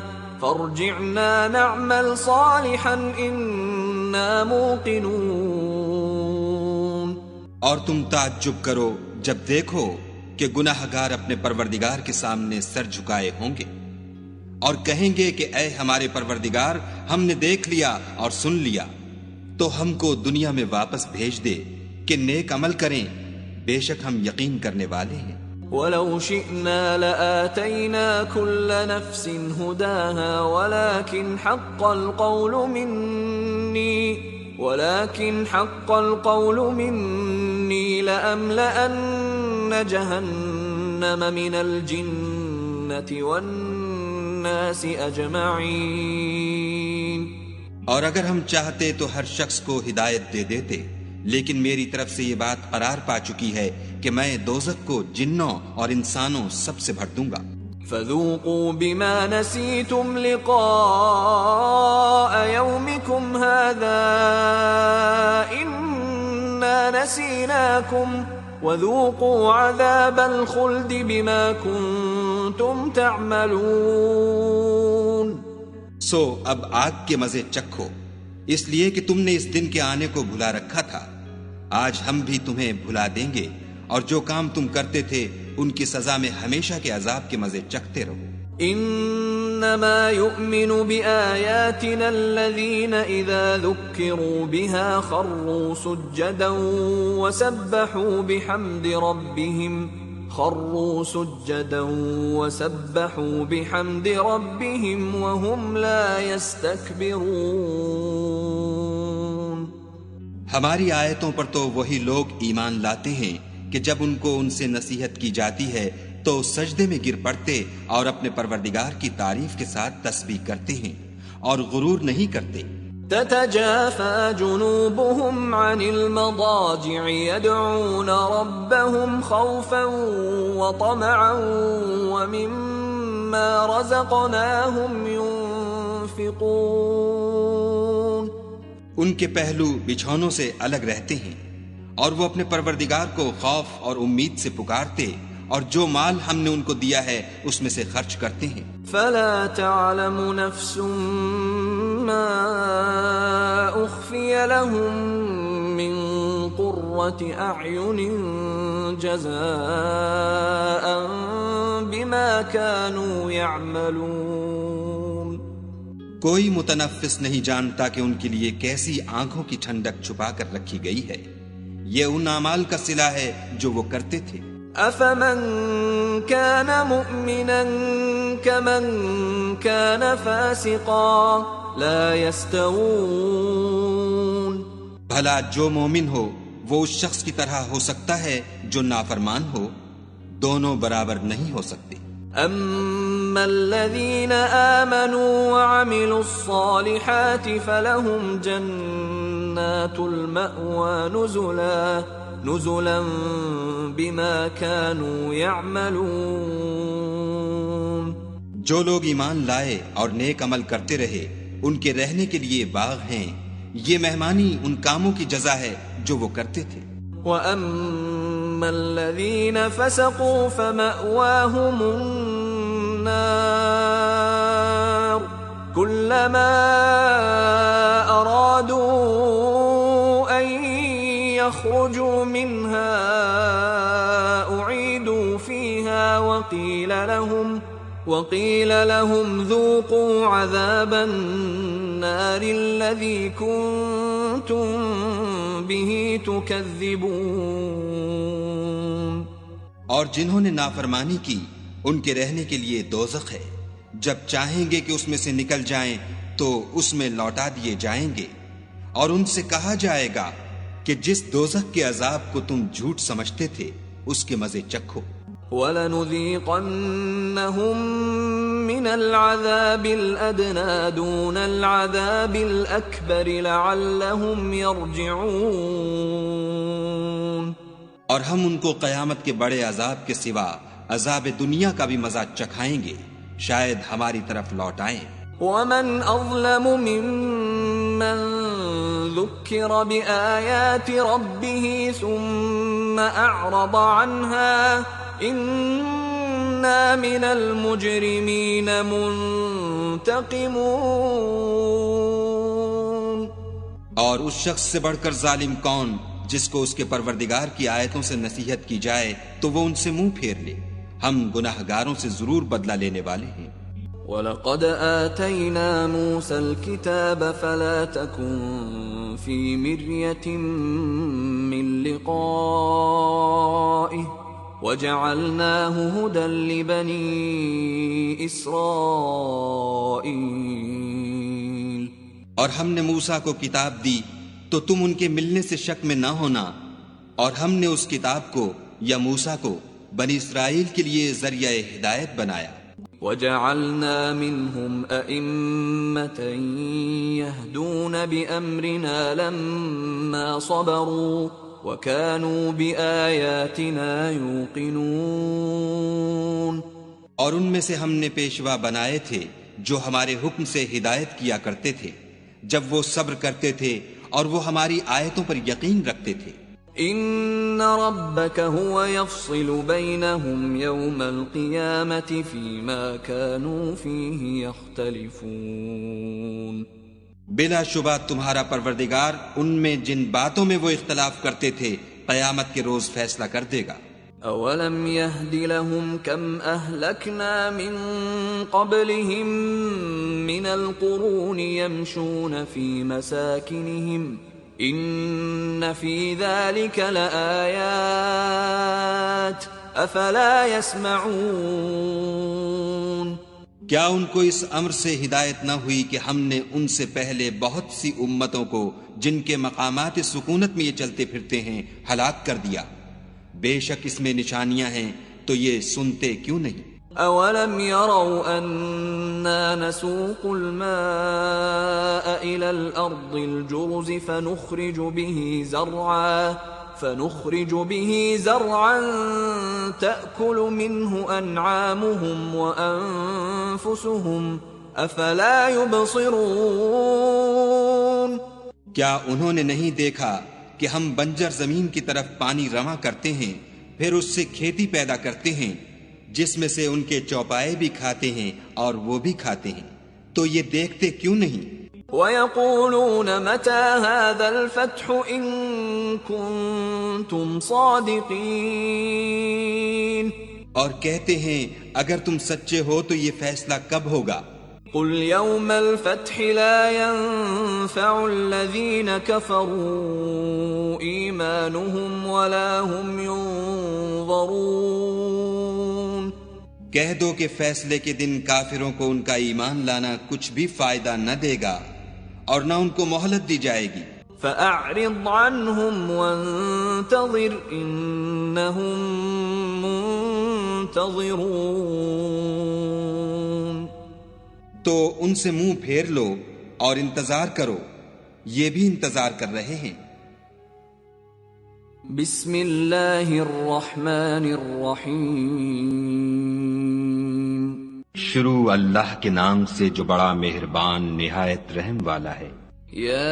فَارْجِعْنَا نَعْمَلْ صَالِحًا إِنَّا مُوقِنُونَ۔ اور تم تعجب کرو جب دیکھو کہ گناہگار اپنے پروردگار کے سامنے سر جھکائے ہوں گے اور کہیں گے کہ اے ہمارے پروردگار، ہم نے دیکھ لیا اور سن لیا، تو ہم کو دنیا میں واپس بھیج دے کہ نیک عمل کریں، بے شک ہم یقین کرنے والے ہیں۔ وَلَوْ شِئْنَا لَآتَيْنَا كُلَّ نَفْسٍ هُدَاهَا وَلَكِنْ حَقَّ الْقَوْلُ مِنِّي لَأَمْلَأَنَّ جَهَنَّمَ مِنَ الْجِنَّةِ وَالنَّاسِ أَجْمَعِينَ۔ اور اگر ہم چاہتے تو ہر شخص کو ہدایت دے دیتے، لیکن میری طرف سے یہ بات قرار پا چکی ہے کہ میں دوزخ کو جنوں اور انسانوں سب سے بھر دوں گا۔ فَذُوقُوا بِمَا نَسِيتُمْ لِقَاءَ يَوْمِكُمْ هَذَا إِنَّا نَسِينَاكُمْ وَذُوقُوا عَذَابَ الْخُلْدِ بِمَا كُنْتُمْ تَعْمَلُونَ۔ سو اب آگ کے مزے چکھو، اس لیے کہ تم نے اس دن کے آنے کو بھلا رکھا تھا، آج ہم بھی تمہیں بھلا دیں گے، اور جو کام تم کرتے تھے ان کی سزا میں ہمیشہ کے عذاب کے مزے چکھتے رہو۔ انما يؤمن بآياتنا الذين اذا ذكروا بها خروا سجدا وسبحوا بحمد ربهم وهم لا يستكبرون۔ ہماری آیتوں پر تو وہی لوگ ایمان لاتے ہیں کہ جب ان کو ان سے نصیحت کی جاتی ہے تو سجدے میں گر پڑتے اور اپنے پروردگار کی تعریف کے ساتھ تسبیح کرتے ہیں اور غرور نہیں کرتے۔ تتجافى جنوبهم عن المضاجع يدعون ربهم خوفا وطمعا ومما رزقناهم ينفقون۔ ان کے پہلو بچھونوں سے الگ رہتے ہیں اور وہ اپنے پروردگار کو خوف اور امید سے پکارتے اور جو مال ہم نے ان کو دیا ہے اس میں سے خرچ کرتے ہیں۔ فلا تعلم نفس ما اخفي لهم من قرة اعين جزاء بما كانوا يعملون۔ کوئی متنفس نہیں جانتا کہ ان کے لیے کیسی آنکھوں کی ٹھنڈک چھپا کر رکھی گئی ہے، یہ ان اعمال کا صلہ ہے جو وہ کرتے تھے۔ افمن كان مؤمنا كمن كان فاسقا لا يستوون۔ بھلا جو مومن ہو وہ اس شخص کی طرح ہو سکتا ہے جو نافرمان ہو، دونوں برابر نہیں ہو سکتے۔ اما الذين آمنوا وعملوا الصالحات فلهم جنات المأوى نزلا بما كانوا يعملون۔ جو لوگ ایمان لائے اور نیک عمل کرتے رہے ان کے رہنے کے لیے باغ ہیں، یہ مہمانی ان کاموں کی جزا ہے جو وہ کرتے تھے۔ وَأَمَّا الَّذِينَ فَسَقُوا فَمَأْوَاهُمُ النَّارُ كُلَّمَا أَرَادُوا أَن يَخْرُجُوا مِنْهَا أُعِيدُوا فِيهَا وَقِيلَ لَهُمْ ذُوقُوا عَذَابَ النَّارِ الَّذِي كُنْتُمْ بِهِ تُكَذِّبُونَ۔ اور جنہوں نے نافرمانی کی ان کے رہنے کے لیے دوزخ ہے، جب چاہیں گے کہ اس میں سے نکل جائیں تو اس میں لوٹا دیے جائیں گے، اور ان سے کہا جائے گا کہ جس دوزخ کے عذاب کو تم جھوٹ سمجھتے تھے اس کے مزے چکھو. وَلَنُذِيقَنَّهُم مِّنَ الْعَذَابِ الْأَدْنَىٰ دُونَ الْعَذَابِ الْأَكْبَرِ لَعَلَّهُمْ يَرْجِعُونَ. اور ہم ان کو قیامت کے بڑے عذاب کے سوا عذاب دنیا کا بھی مزہ چکھائیں گے، شاید ہماری طرف لوٹ آئیں. وَمَنْ أَظْلَمُ مِمَّنْ ذُكِّرَ بِآيَاتِ رَبِّهِ ثُمَّ أَعْرَضَ عَنْهَا إِنَّا مِنَ الْمُجْرِمِينَ مُنْتَقِمُونَ. اور اس شخص سے بڑھ کر ظالم کون جس کو اس کے پروردگار کی آیتوں سے نصیحت کی جائے تو وہ ان سے منہ پھیر لے. ہم گناہگاروں سے ضرور بدلہ لینے والے ہیں. وَلَقَدْ آتَيْنَا مُوسَى الْكِتَابَ فَلَا تَكُنْ فِي مِرْيَةٍ مِّن لِقَائِهِ وَجَعَلْنَاهُ هُدًى لِبَنِي إِسْرَائِيلَ. اور ہم نے موسیٰ کو کتاب دی تو تم ان کے ملنے سے شک میں نہ ہونا، اور ہم نے اس کتاب کو یا موسیٰ کو بنی اسرائیل کے لیے ذریعہ ہدایت بنایا. وَجَعَلْنَا مِنْهُمْ أَئِمَّةً يَهْدُونَ بِأَمْرِنَا لَمَّا صَبَرُوا وَكَانُوا بِآيَاتِنَا يُوقِنُونَ. اور ان میں سے ہم نے پیشوا بنائے تھے جو ہمارے حکم سے ہدایت کیا کرتے تھے جب وہ صبر کرتے تھے اور وہ ہماری آیتوں پر یقین رکھتے تھے. ان ربك هو يفصل بينهم يوم القيامة فيما كانوا فيه يختلفون. بلا شبہ تمہارا پروردگار ان میں جن باتوں میں وہ اختلاف کرتے تھے قیامت کے روز فیصلہ کر دے گا. اولم يهد لهم كم اهلكنا من قبلهم من القرون يمشون في مساكنهم ان فی ذلک لآیات افلا یسمعون. کیا ان کو اس امر سے ہدایت نہ ہوئی کہ ہم نے ان سے پہلے بہت سی امتوں کو جن کے مقامات سکونت میں یہ چلتے پھرتے ہیں ہلاک کر دیا؟ بے شک اس میں نشانیاں ہیں تو یہ سنتے کیوں نہیں؟ اولم يروا اننا نسوق الماء الى الارض الجرز فنخرج به زرعا تأكل منه انعامهم وانفسهم افلا يبصرون. کیا انہوں نے نہیں دیکھا کہ ہم بنجر زمین کی طرف پانی رواں کرتے ہیں پھر اس سے کھیتی پیدا کرتے ہیں جس میں سے ان کے چوپائے بھی کھاتے ہیں اور وہ بھی کھاتے ہیں، تو یہ دیکھتے کیوں نہیں؟ وَيَقُولُونَ مَتَى هَذَا الْفَتْحُ إِن كُنتُمْ صَادِقِينَ. اور کہتے ہیں اگر تم سچے ہو تو یہ فیصلہ کب ہوگا؟ قُلْ يَوْمَ الْفَتْحِ لَا يَنفَعُ الَّذِينَ كَفَرُوا إِيمَانُهُمْ وَلَا هُمْ يُنظَرُونَ. کہہ دو کہ فیصلے کے دن کافروں کو ان کا ایمان لانا کچھ بھی فائدہ نہ دے گا اور نہ ان کو مہلت دی جائے گی. فَأَعْرِضْ عَنْهُمْ وَانتَظِرْ إِنَّهُمْ مُنتَظِرُونَ. تو ان سے منہ پھیر لو اور انتظار کرو، یہ بھی انتظار کر رہے ہیں. بسم اللہ الرحمن الرحیم. شروع اللہ کے نام سے جو بڑا مہربان نہایت رحم والا ہے. یا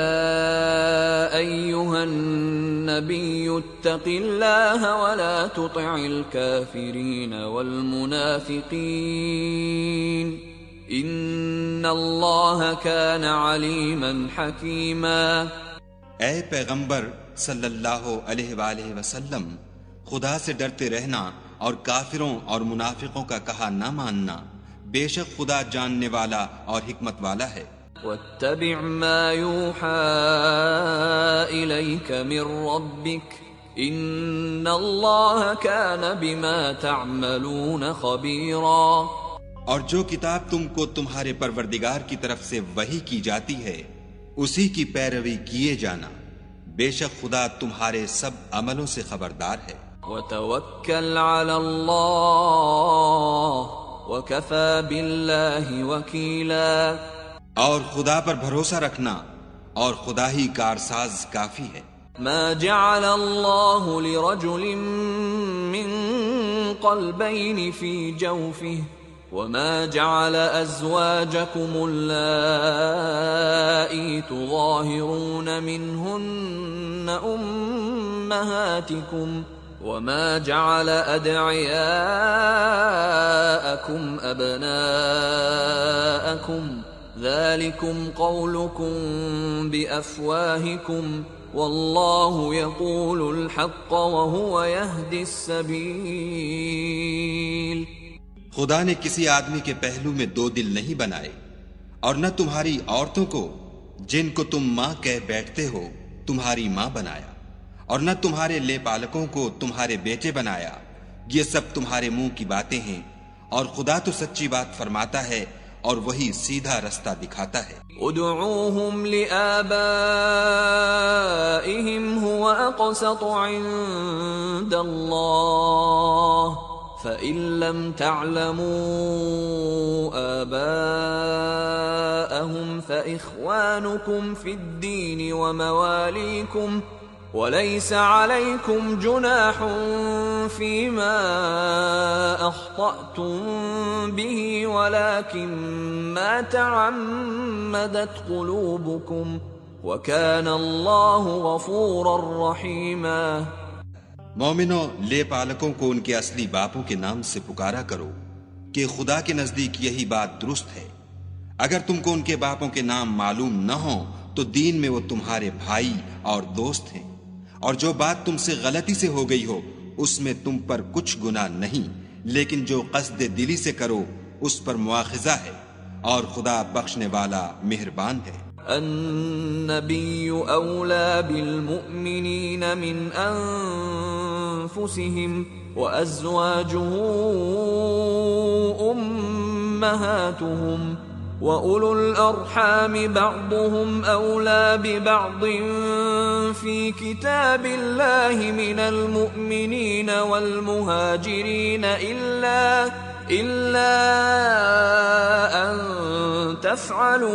ایہا النبی اتق اللہ ولا تطع الكافرین والمنافقین ان اللہ کان علیما حکیما. اے پیغمبر صلی اللہ علیہ وآلہ وسلم، خدا سے ڈرتے رہنا اور کافروں اور منافقوں کا کہا نہ ماننا، بے شک خدا جاننے والا اور حکمت والا ہے. واتبع ما یوحى الیک من ربک ان اللہ کان بما تعملون خبیرا. اور جو کتاب تم کو تمہارے پروردگار کی طرف سے وحی کی جاتی ہے اسی کی پیروی کیے جانا، بے شک خدا تمہارے سب عملوں سے خبردار ہے۔ وتوکل علی اللہ وکفی باللہ وکیلا، اور خدا پر بھروسہ رکھنا اور خدا ہی کارساز کافی ہے۔ ما جعل اللہ لرجل من قلبین فی جوفہ وما جعل ازواجکم اللائی تظاہرون منہن امہاتکم وما جعل ادعیاءکم ابناءکم ذلكم قولكم بأفواهكم والله يقول الحق وهو يهدي السبيل۔ خدا نے کسی آدمی کے پہلو میں دو دل نہیں بنائے، اور نہ تمہاری عورتوں کو جن کو تم ماں کہہ بیٹھتے ہو تمہاری ماں بنایا، اور نہ تمہارے لے پالکوں کو تمہارے بیٹے بنایا۔ یہ سب تمہارے منہ کی باتیں ہیں، اور خدا تو سچی بات فرماتا ہے اور وہی سیدھا رستہ دکھاتا ہے۔ ادعوهم لآبائهم هو اقسط عند الله فإن لم تعلموا آباءهم فإخوانكم في الدين ومواليكم وَلَيْسَ عَلَيْكُمْ جُنَاحٌ فِيمَا أَخْطَأْتُمْ بِهِ وَلَكِنْ مَا تَعَمَّدَتْ قُلُوبُكُمْ وَكَانَ اللَّهُ غَفُورًا رَحِيمًا۔ مومنوں، لے پالکوں کو ان کے اصلی باپوں کے نام سے پکارا کرو کہ خدا کے نزدیک یہی بات درست ہے۔ اگر تم کو ان کے باپوں کے نام معلوم نہ ہوں تو دین میں وہ تمہارے بھائی اور دوست ہیں، اور جو بات تم سے غلطی سے ہو گئی ہو اس میں تم پر کچھ گناہ نہیں، لیکن جو قصد دلی سے کرو اس پر مواخذہ ہے، اور خدا بخشنے والا مہربان ہے۔ النبی اولا بالمؤمنین من انفسهم وازواجه امہاتهم وَأُولُو الْأَرْحَامِ بَعْضُهُمْ أَوْلَى بِبَعْضٍ فِي كِتَابِ اللَّهِ مِنَ الْمُؤْمِنِينَ وَالْمُهَاجِرِينَ إِلَّا أَن تَفْعَلُوا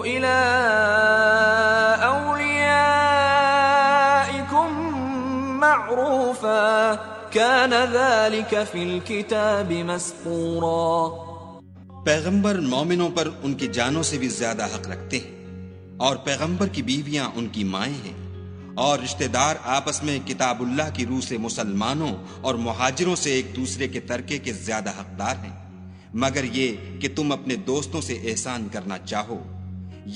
إِلَى أَوْلِيَائِكُمْ مَعْرُوفًا كَانَ ذَلِكَ فِي الْكِتَابِ مَسْطُورًا۔ پیغمبر مومنوں پر ان کی جانوں سے بھی زیادہ حق رکھتے ہیں، اور پیغمبر کی بیویاں ان کی مائیں ہیں، اور رشتہ دار آپس میں کتاب اللہ کی روح سے مسلمانوں اور مہاجروں سے ایک دوسرے کے ترکے کے زیادہ حقدار ہیں، مگر یہ کہ تم اپنے دوستوں سے احسان کرنا چاہو۔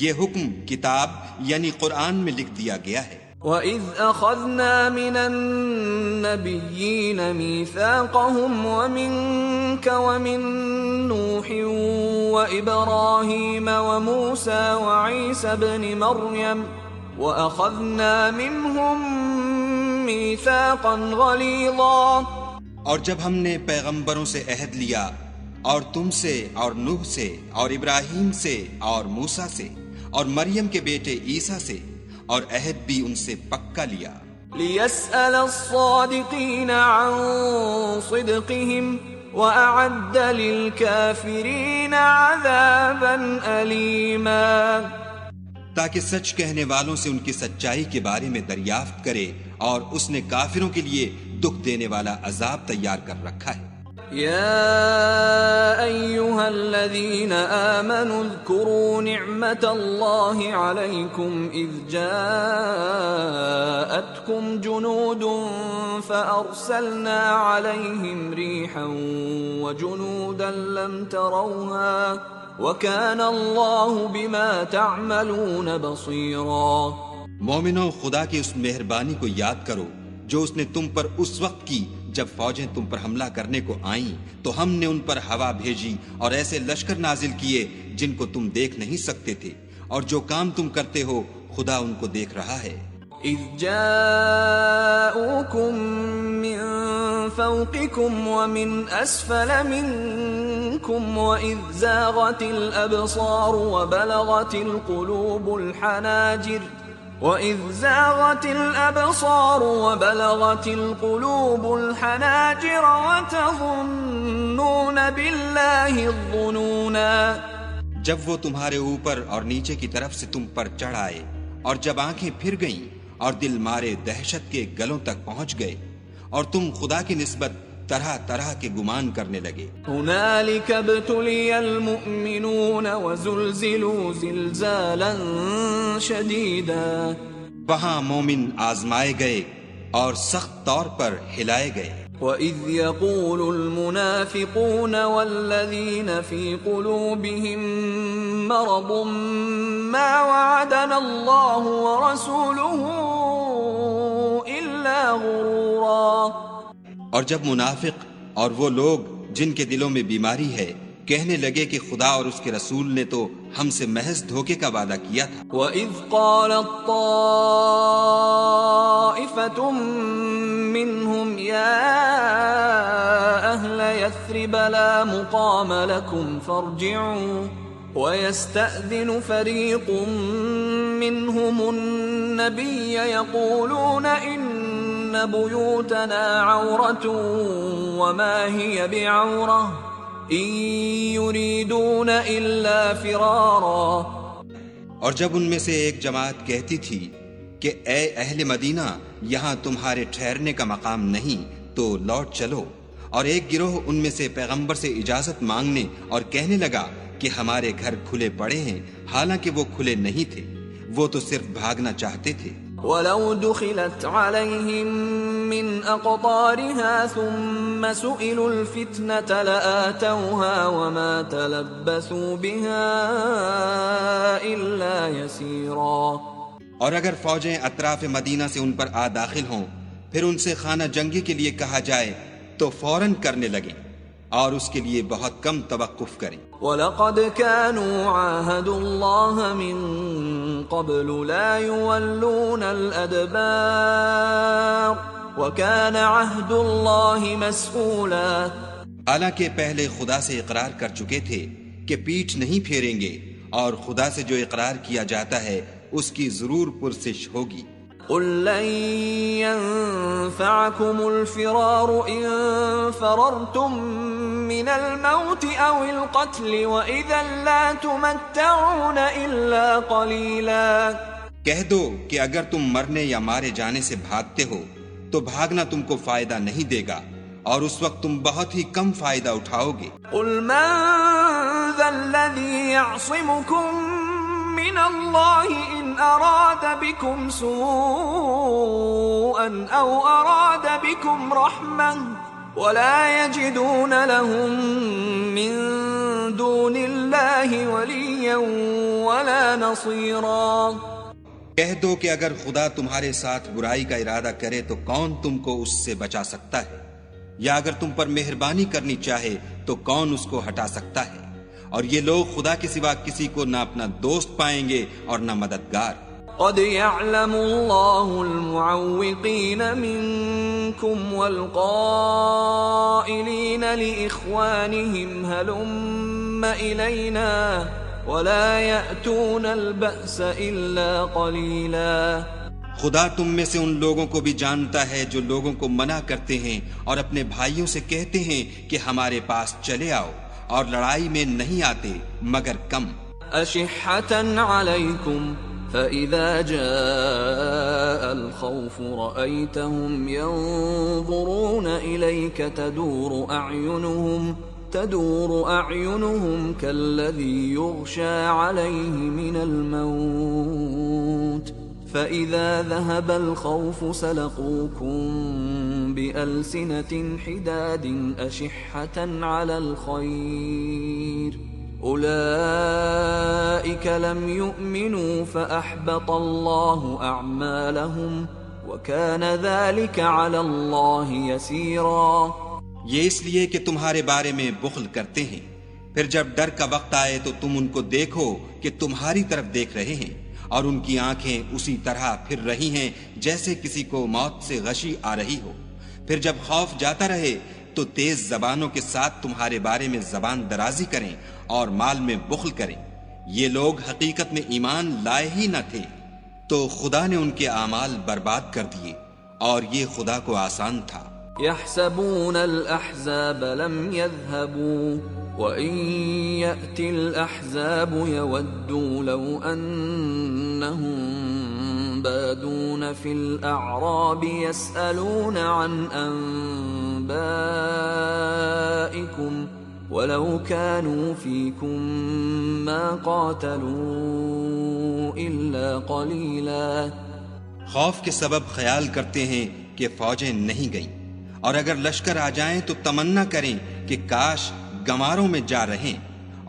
یہ حکم کتاب یعنی قرآن میں لکھ دیا گیا ہے۔ وَإِذْ أَخَذْنَا مِنَ النَّبِيِّينَ مِيثَاقَهُمْ وَمِنْكَ وَمِنْ نُوحٍ وَإِبْرَاهِيمَ وَمُوسَى وَعِيسَى ابْنِ مَرْيَمَ وَأَخَذْنَا مِنْهُمْ مِيثَاقًا غَلِيظًا۔ اور جب ہم نے پیغمبروں سے عہد لیا، اور تم سے اور نوح سے اور ابراہیم سے اور موسیٰ سے اور مریم کے بیٹے عیسیٰ سے، اور عہد بھی ان سے پکا لیا۔ لِيَسْأَلَ الصَّادِقِينَ عَنْ صِدْقِهِمْ وَأَعَدَّ لِلْكَافِرِينَ عَذَابًا أَلِيمًا، تاکہ سچ کہنے والوں سے ان کی سچائی کے بارے میں دریافت کرے، اور اس نے کافروں کے لیے دکھ دینے والا عذاب تیار کر رکھا ہے۔ يا أيها الذين آمنوا اذكروا نعمة الله عليكم إذ جاءتكم جنود فأرسلنا عليهم ريحا وجنودا لم تروها وكان الله بما تعملون بصيرا۔ مومنوں، خدا کی اس مہربانی کو یاد کرو جو اس نے تم پر اس وقت کی جب فوجیں تم پر حملہ کرنے کو آئیں، تو ہم نے ان پر ہوا بھیجی اور ایسے لشکر نازل کیے جن کو تم دیکھ نہیں سکتے تھے، اور جو کام تم کرتے ہو خدا ان کو دیکھ رہا ہے۔ اذ جاءوكم من فوقكم ومن اسفل منكم منكم وإذ زاغت الأبصار وبلغت القلوب الحناجر وتظنون بالله الظنونا. جب وہ تمہارے اوپر اور نیچے کی طرف سے تم پر چڑھ آئے اور جب آنکھیں پھر گئیں اور دل مارے دہشت کے گلوں تک پہنچ گئے اور تم خدا کی نسبت طرح طرح کے گمان کرنے لگے. هنالك ابتلي المؤمنون وزلزلوا زلزالا شديدا. وہاں مومن آزمائے گئے اور سخت طور پر ہلائے گئے. وَإِذْ يَقُولُ الْمُنَافِقُونَ وَالَّذِينَ فِي قُلُوبِهِم مَّرَضٌ مَّا وَعَدَنَا اللَّهُ وَرَسُولُهُ إِلَّا غُرُورًا. اور جب منافق اور وہ لوگ جن کے دلوں میں بیماری ہے کہنے لگے کہ خدا اور اس کے رسول نے تو ہم سے محض دھوکے کا وعدہ کیا تھا. وَإِذْ قَالَت طَّائِفَةٌ مِّنْهُمْ يَا أَهْلَ يَثْرِبَ لَا مُقَامَ لَكُمْ فَارْجِعُوا وَيَسْتَأْذِنُ فَرِيقٌ مِّنْهُمُ النَّبِيَّ يَقُولُونَ إِنَّ بُيُوتَنَا عَوْرَةٌ وَمَا هِيَ بِعَوْرَةٍ إِن يُرِيدُونَ إِلَّا فِرَارًا. اور جب ان میں سے ایک جماعت کہتی تھی کہ اے اہل مدینہ یہاں تمہارے ٹھہرنے کا مقام نہیں تو لوٹ چلو، اور ایک گروہ ان میں سے پیغمبر سے اجازت مانگنے اور کہنے لگا کہ ہمارے گھر کھلے پڑے ہیں، حالانکہ وہ کھلے نہیں تھے، وہ تو صرف بھاگنا چاہتے تھے. وَلَوْ دُخِلَتْ عَلَيْهِمْ مِنْ أَقْطَارِهَا ثُمَّ سُئِلُوا الْفِتْنَةَ لَآتَوْهَا وَمَا تَلَبَّثُوا بِهَا إِلَّا يَسِيرًا. اور اگر فوجیں اطراف مدینہ سے ان پر آ داخل ہوں پھر ان سے خانہ جنگی کے لیے کہا جائے تو فوراً کرنے لگیں اور اس کے لیے بہت کم توقف کریں. وَلَقَدْ كَانُوا عَاهَدُوا اللَّهَ مِن قَبْلُ لَا يُوَلُّونَ الْأَدْبَارَ وَكَانَ عَهْدُ اللَّهِ مَسْئُولًا. حالانکہ پہلے خدا سے اقرار کر چکے تھے کہ پیٹھ نہیں پھیریں گے، اور خدا سے جو اقرار کیا جاتا ہے اس کی ضرور پرسش ہوگی. قُل لَّن يَنفَعَكُمُ الْفِرَارُ إِن فَرَرْتُم مِّنَ الْمَوْتِ أَوِ الْقَتْلِ وَإِذًا لَّا تُمَتَّعُونَ إِلَّا قَلِيلًا. کہہ دو کہ اگر تم مرنے یا مارے جانے سے بھاگتے ہو تو بھاگنا تم کو فائدہ نہیں دے گا، اور اس وقت تم بہت ہی کم فائدہ اٹھاؤ گے. قُلْ مَن ذَا الَّذِي يَعْصِمُكُم مِّنَ اللَّهِ إِنْ أَرَادَ بِكُمْ سُوءًا أَوْ أَرَادَ بِكُمْ رَحْمَةً وَلَا يَجِدُونَ لَهُم مِّن دُونِ اللَّهِ وَلِيًّا وَلَا نَصِيرًا. کہہ دو کہ اگر خدا تمہارے ساتھ برائی کا ارادہ کرے تو کون تم کو اس سے بچا سکتا ہے، یا اگر تم پر مہربانی کرنی چاہے تو کون اس کو ہٹا سکتا ہے. اور یہ لوگ خدا کے سوا کسی کو نہ اپنا دوست پائیں گے اور نہ مددگار. قد يعلم الله المعوقين منكم والقائلين لإخوانهم هلم إلينا ولا يأتون البأس إلا قليلا. خدا تم میں سے ان لوگوں کو بھی جانتا ہے جو لوگوں کو منع کرتے ہیں اور اپنے بھائیوں سے کہتے ہیں کہ ہمارے پاس چلے آؤ، اور لڑائی میں نہیں آتے مگر کم. أشحة عليكم فإذا جاء الخوف رأيتهم ينظرون إليك تدور أعينهم كالذي يغشى عليه من الموت فإذا ذهب الخوف سلقوكم بألسنة حداد أشحة على الخير أولئك لم يؤمنوا فأحبط الله أعمالهم وكان ذلك على الله يسيرا. یہ اس لیے کہ تمہارے بارے میں بخل کرتے ہیں، پھر جب ڈر کا وقت آئے تو تم ان کو دیکھو کہ تمہاری طرف دیکھ رہے ہیں، اور ان کی آنکھیں اسی طرح پھر رہی ہیں جیسے کسی کو موت سے غشی آ رہی ہو. پھر جب خوف جاتا رہے تو تو تیز زبانوں کے ساتھ تمہارے بارے میں زبان درازی کریں اور مال میں بخل کریں. یہ لوگ حقیقت میں ایمان لائے ہی نہ تھے، تو خدا نے ان کے اعمال برباد کر دیے، اور یہ خدا کو آسان تھا. يحسبون الأحزاب لم يذهبوا وإن يأتي الأحزاب يودوا لو أنهم بادون في الأعراب يسألون عن أنبائكم ولو كانوا فيكم ما قاتلوا إلا قليلا. خوف کے سبب خیال کرتے ہیں کہ فوجیں نہیں گئیں، اور اگر لشکر آ جائیں تو تمنا کریں کہ کاش گماروں میں جا رہیں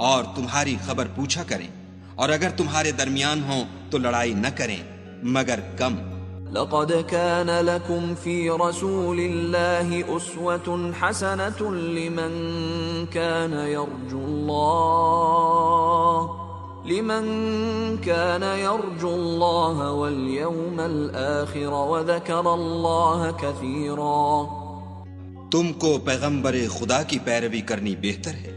اور تمہاری خبر پوچھا کریں، اور اگر تمہارے درمیان ہوں تو لڑائی نہ کریں مگر کم. لقد كان لكم في رسول الله أسوة حسنة لمن كان يرجو الله واليوم الآخر وذكر الله كثيرا. تم کو پیغمبر خدا کی پیروی کرنی بہتر ہے،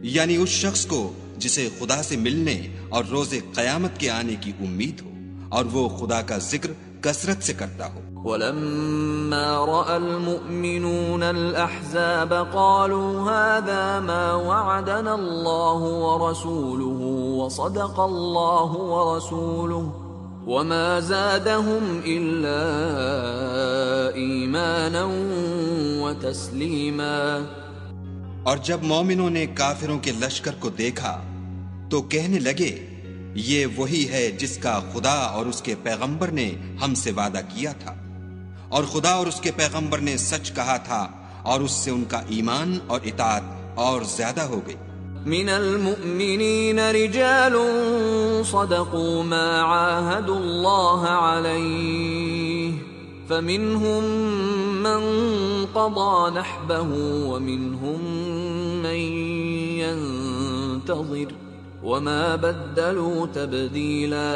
یعنی اس شخص کو جسے خدا سے ملنے اور روز قیامت کے آنے کی امید ہو، اور وہ خدا کا ذکر کثرت سے کرتا ہو. وَلَمَّا رَأَى الْمُؤْمِنُونَ الْأَحْزَابَ قَالُوا هَذَا مَا وَعَدَنَا اللَّهُ وَرَسُولُهُ وَصَدَقَ اللَّهُ وَرَسُولُهُ وَمَا زَادَهُمْ إِلَّا إِيمَانًا وَتَسْلِيمًا. اور جب مومنوں نے کافروں کے لشکر کو دیکھا تو کہنے لگے یہ وہی ہے جس کا خدا اور اس کے پیغمبر نے ہم سے وعدہ کیا تھا، اور خدا اور اس کے پیغمبر نے سچ کہا تھا، اور اس سے ان کا ایمان اور اطاعت اور زیادہ ہو گئی. من المؤمنین رجال صدقوا ما عاهدوا الله عليه فمنهم من قضى نحبه ومنهم من ينتظر وما بدلوا تبدیلا.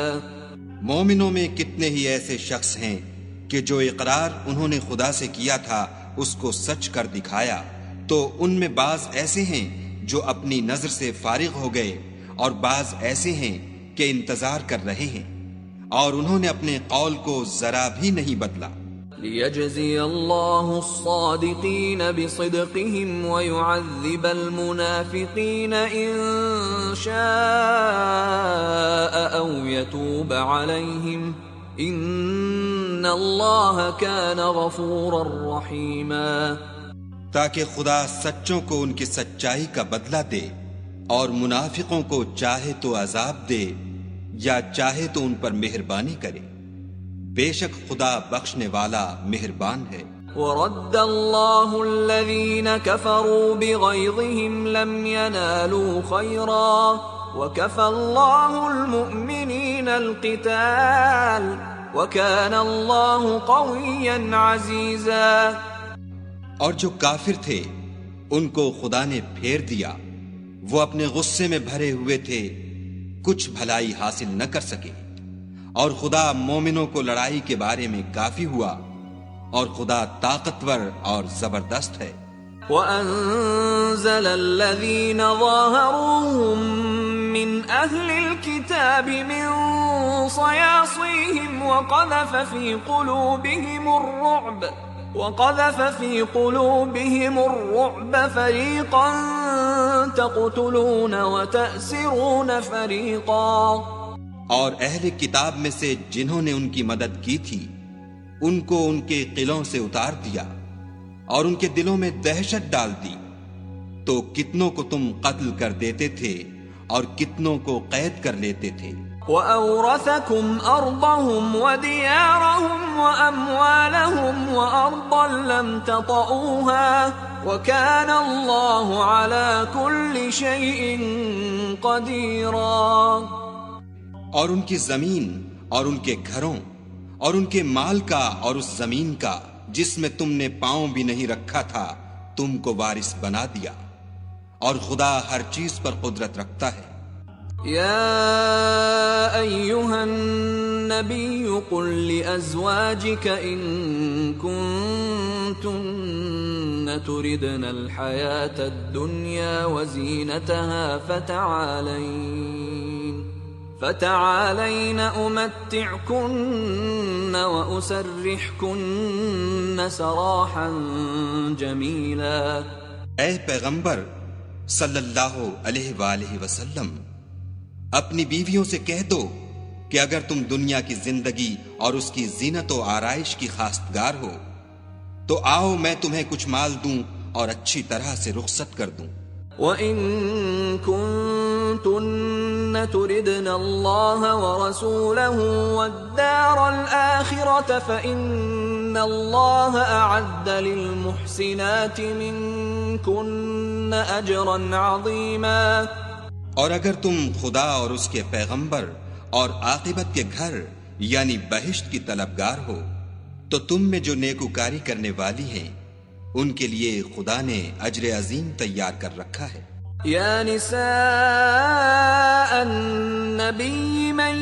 مومنوں میں کتنے ہی ایسے شخص ہیں کہ جو اقرار انہوں نے خدا سے کیا تھا اس کو سچ کر دکھایا، تو ان میں بعض ایسے ہیں جو اپنی نظر سے فارغ ہو گئے، اور بعض ایسے ہیں کہ انتظار کر رہے ہیں، اور انہوں نے اپنے قول کو ذرا بھی نہیں بدلا. لِيَجْزِيَ اللَّهُ الصَّادِقِينَ بِصِدْقِهِمْ وَيُعَذِّبَ الْمُنَافِقِينَ إِن شَاءَ أَوْ يَتُوبَ عَلَيْهِمْ إِنَّ اللَّهَ كَانَ غَفُورًا رَحِيمًا. تاکہ خدا سچوں کو ان کی سچائی کا بدلہ دے، اور منافقوں کو چاہے تو عذاب دے یا چاہے تو ان پر مہربانی کرے. بے شک خدا بخشنے والا مہربان ہے. وَرَدَّ اللَّهُ الَّذِينَ كَفَرُوا بِغَيْظِهِمْ لَمْ يَنَالُوا خَيْرًا وَكَفَى اللَّهُ الْمُؤْمِنِينَ الْقِتَالَ وَكَانَ اللَّهُ قَوِيًّا عَزِيزًا. اور جو کافر تھے ان کو خدا نے پھیر دیا، وہ اپنے غصے میں بھرے ہوئے تھے، کچھ بھلائی حاصل نہ کر سکے، اور خدا مومنوں کو لڑائی کے بارے میں کافی ہوا، اور خدا طاقتور اور زبردست ہے. وَأَنزَلَ الَّذِينَ ظَاهَرُوهُم مِّنْ أَهْلِ الْكِتَابِ مِنْ صَيَاصِيهِمْ وَقَذَفَ فِي قُلُوبِهِمُ الرُّعْبَ فَرِيقًا تَقْتُلُونَ وَتَأْسِرُونَ فَرِيقًا. اور اہل کتاب میں سے جنہوں نے ان کی مدد کی تھی ان کو ان کے قلعوں سے اتار دیا اور ان کے دلوں میں دہشت ڈال دی، تو کتنوں کو تم قتل کر دیتے تھے اور کتنوں کو قید کر لیتے تھے. وَأَوْرَثَكُمْ أَرْضَهُمْ وَدِيَارَهُمْ وَأَمْوَالَهُمْ وَأَرْضًا لَمْ تَطَئُوهَا وَكَانَ اللَّهُ عَلَى كُلِّ شَيْءٍ قَدِيرًا. اور ان کی زمین اور ان کے گھروں اور ان کے مال کا اور اس زمین کا جس میں تم نے پاؤں بھی نہیں رکھا تھا تم کو وارث بنا دیا، اور خدا ہر چیز پر قدرت رکھتا ہے. یا ایھا النبي قل لأزواجك إن كنتن تردن الحياة الدنيا وزينتها فتعالين أمتعكن وأسرحكن سراحا جميلا. اے پیغمبر صلی اللہ علیہ وآلہ وسلم، اپنی بیویوں سے کہہ دو کہ اگر تم دنیا کی زندگی اور اس کی زینت و آرائش کی خواستگار ہو تو آؤ میں تمہیں کچھ مال دوں اور اچھی طرح سے رخصت کر دوں. وَإِن كُنتُنَّ تُرِدْنَ اللَّهَ وَرَسُولَهُ وَالدَّارَ الْآخِرَةَ فَإِنَّ اللَّهَ أَعَدَّ لِلْمُحْسِنَاتِ مِنكُنَّ أَجْرًا عَظِيمًا. اور اگر تم خدا اور اس کے پیغمبر اور عاقبت کے گھر یعنی بہشت کی طلبگار ہو تو تم میں جو نیکوکاری کرنے والی ہیں ان کے لیے خدا نے اجر عظیم تیار کر رکھا ہے. یا نساء النبی من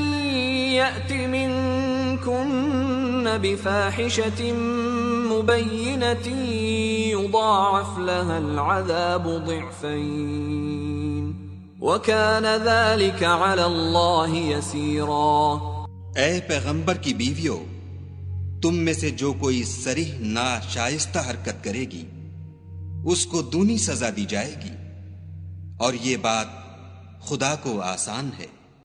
یأت منکن بفاحشة مبینة یضاعف لها العذاب ضعفین وَكَانَ ذَلِكَ عَلَى اللَّهِ يَسِيرًا. اے پیغمبر کی بیویوں، تم میں سے جو کوئی صریح ناشائستہ حرکت کرے گی اس کو دونی سزا دی جائے گی، اور یہ بات خدا کو آسان ہے.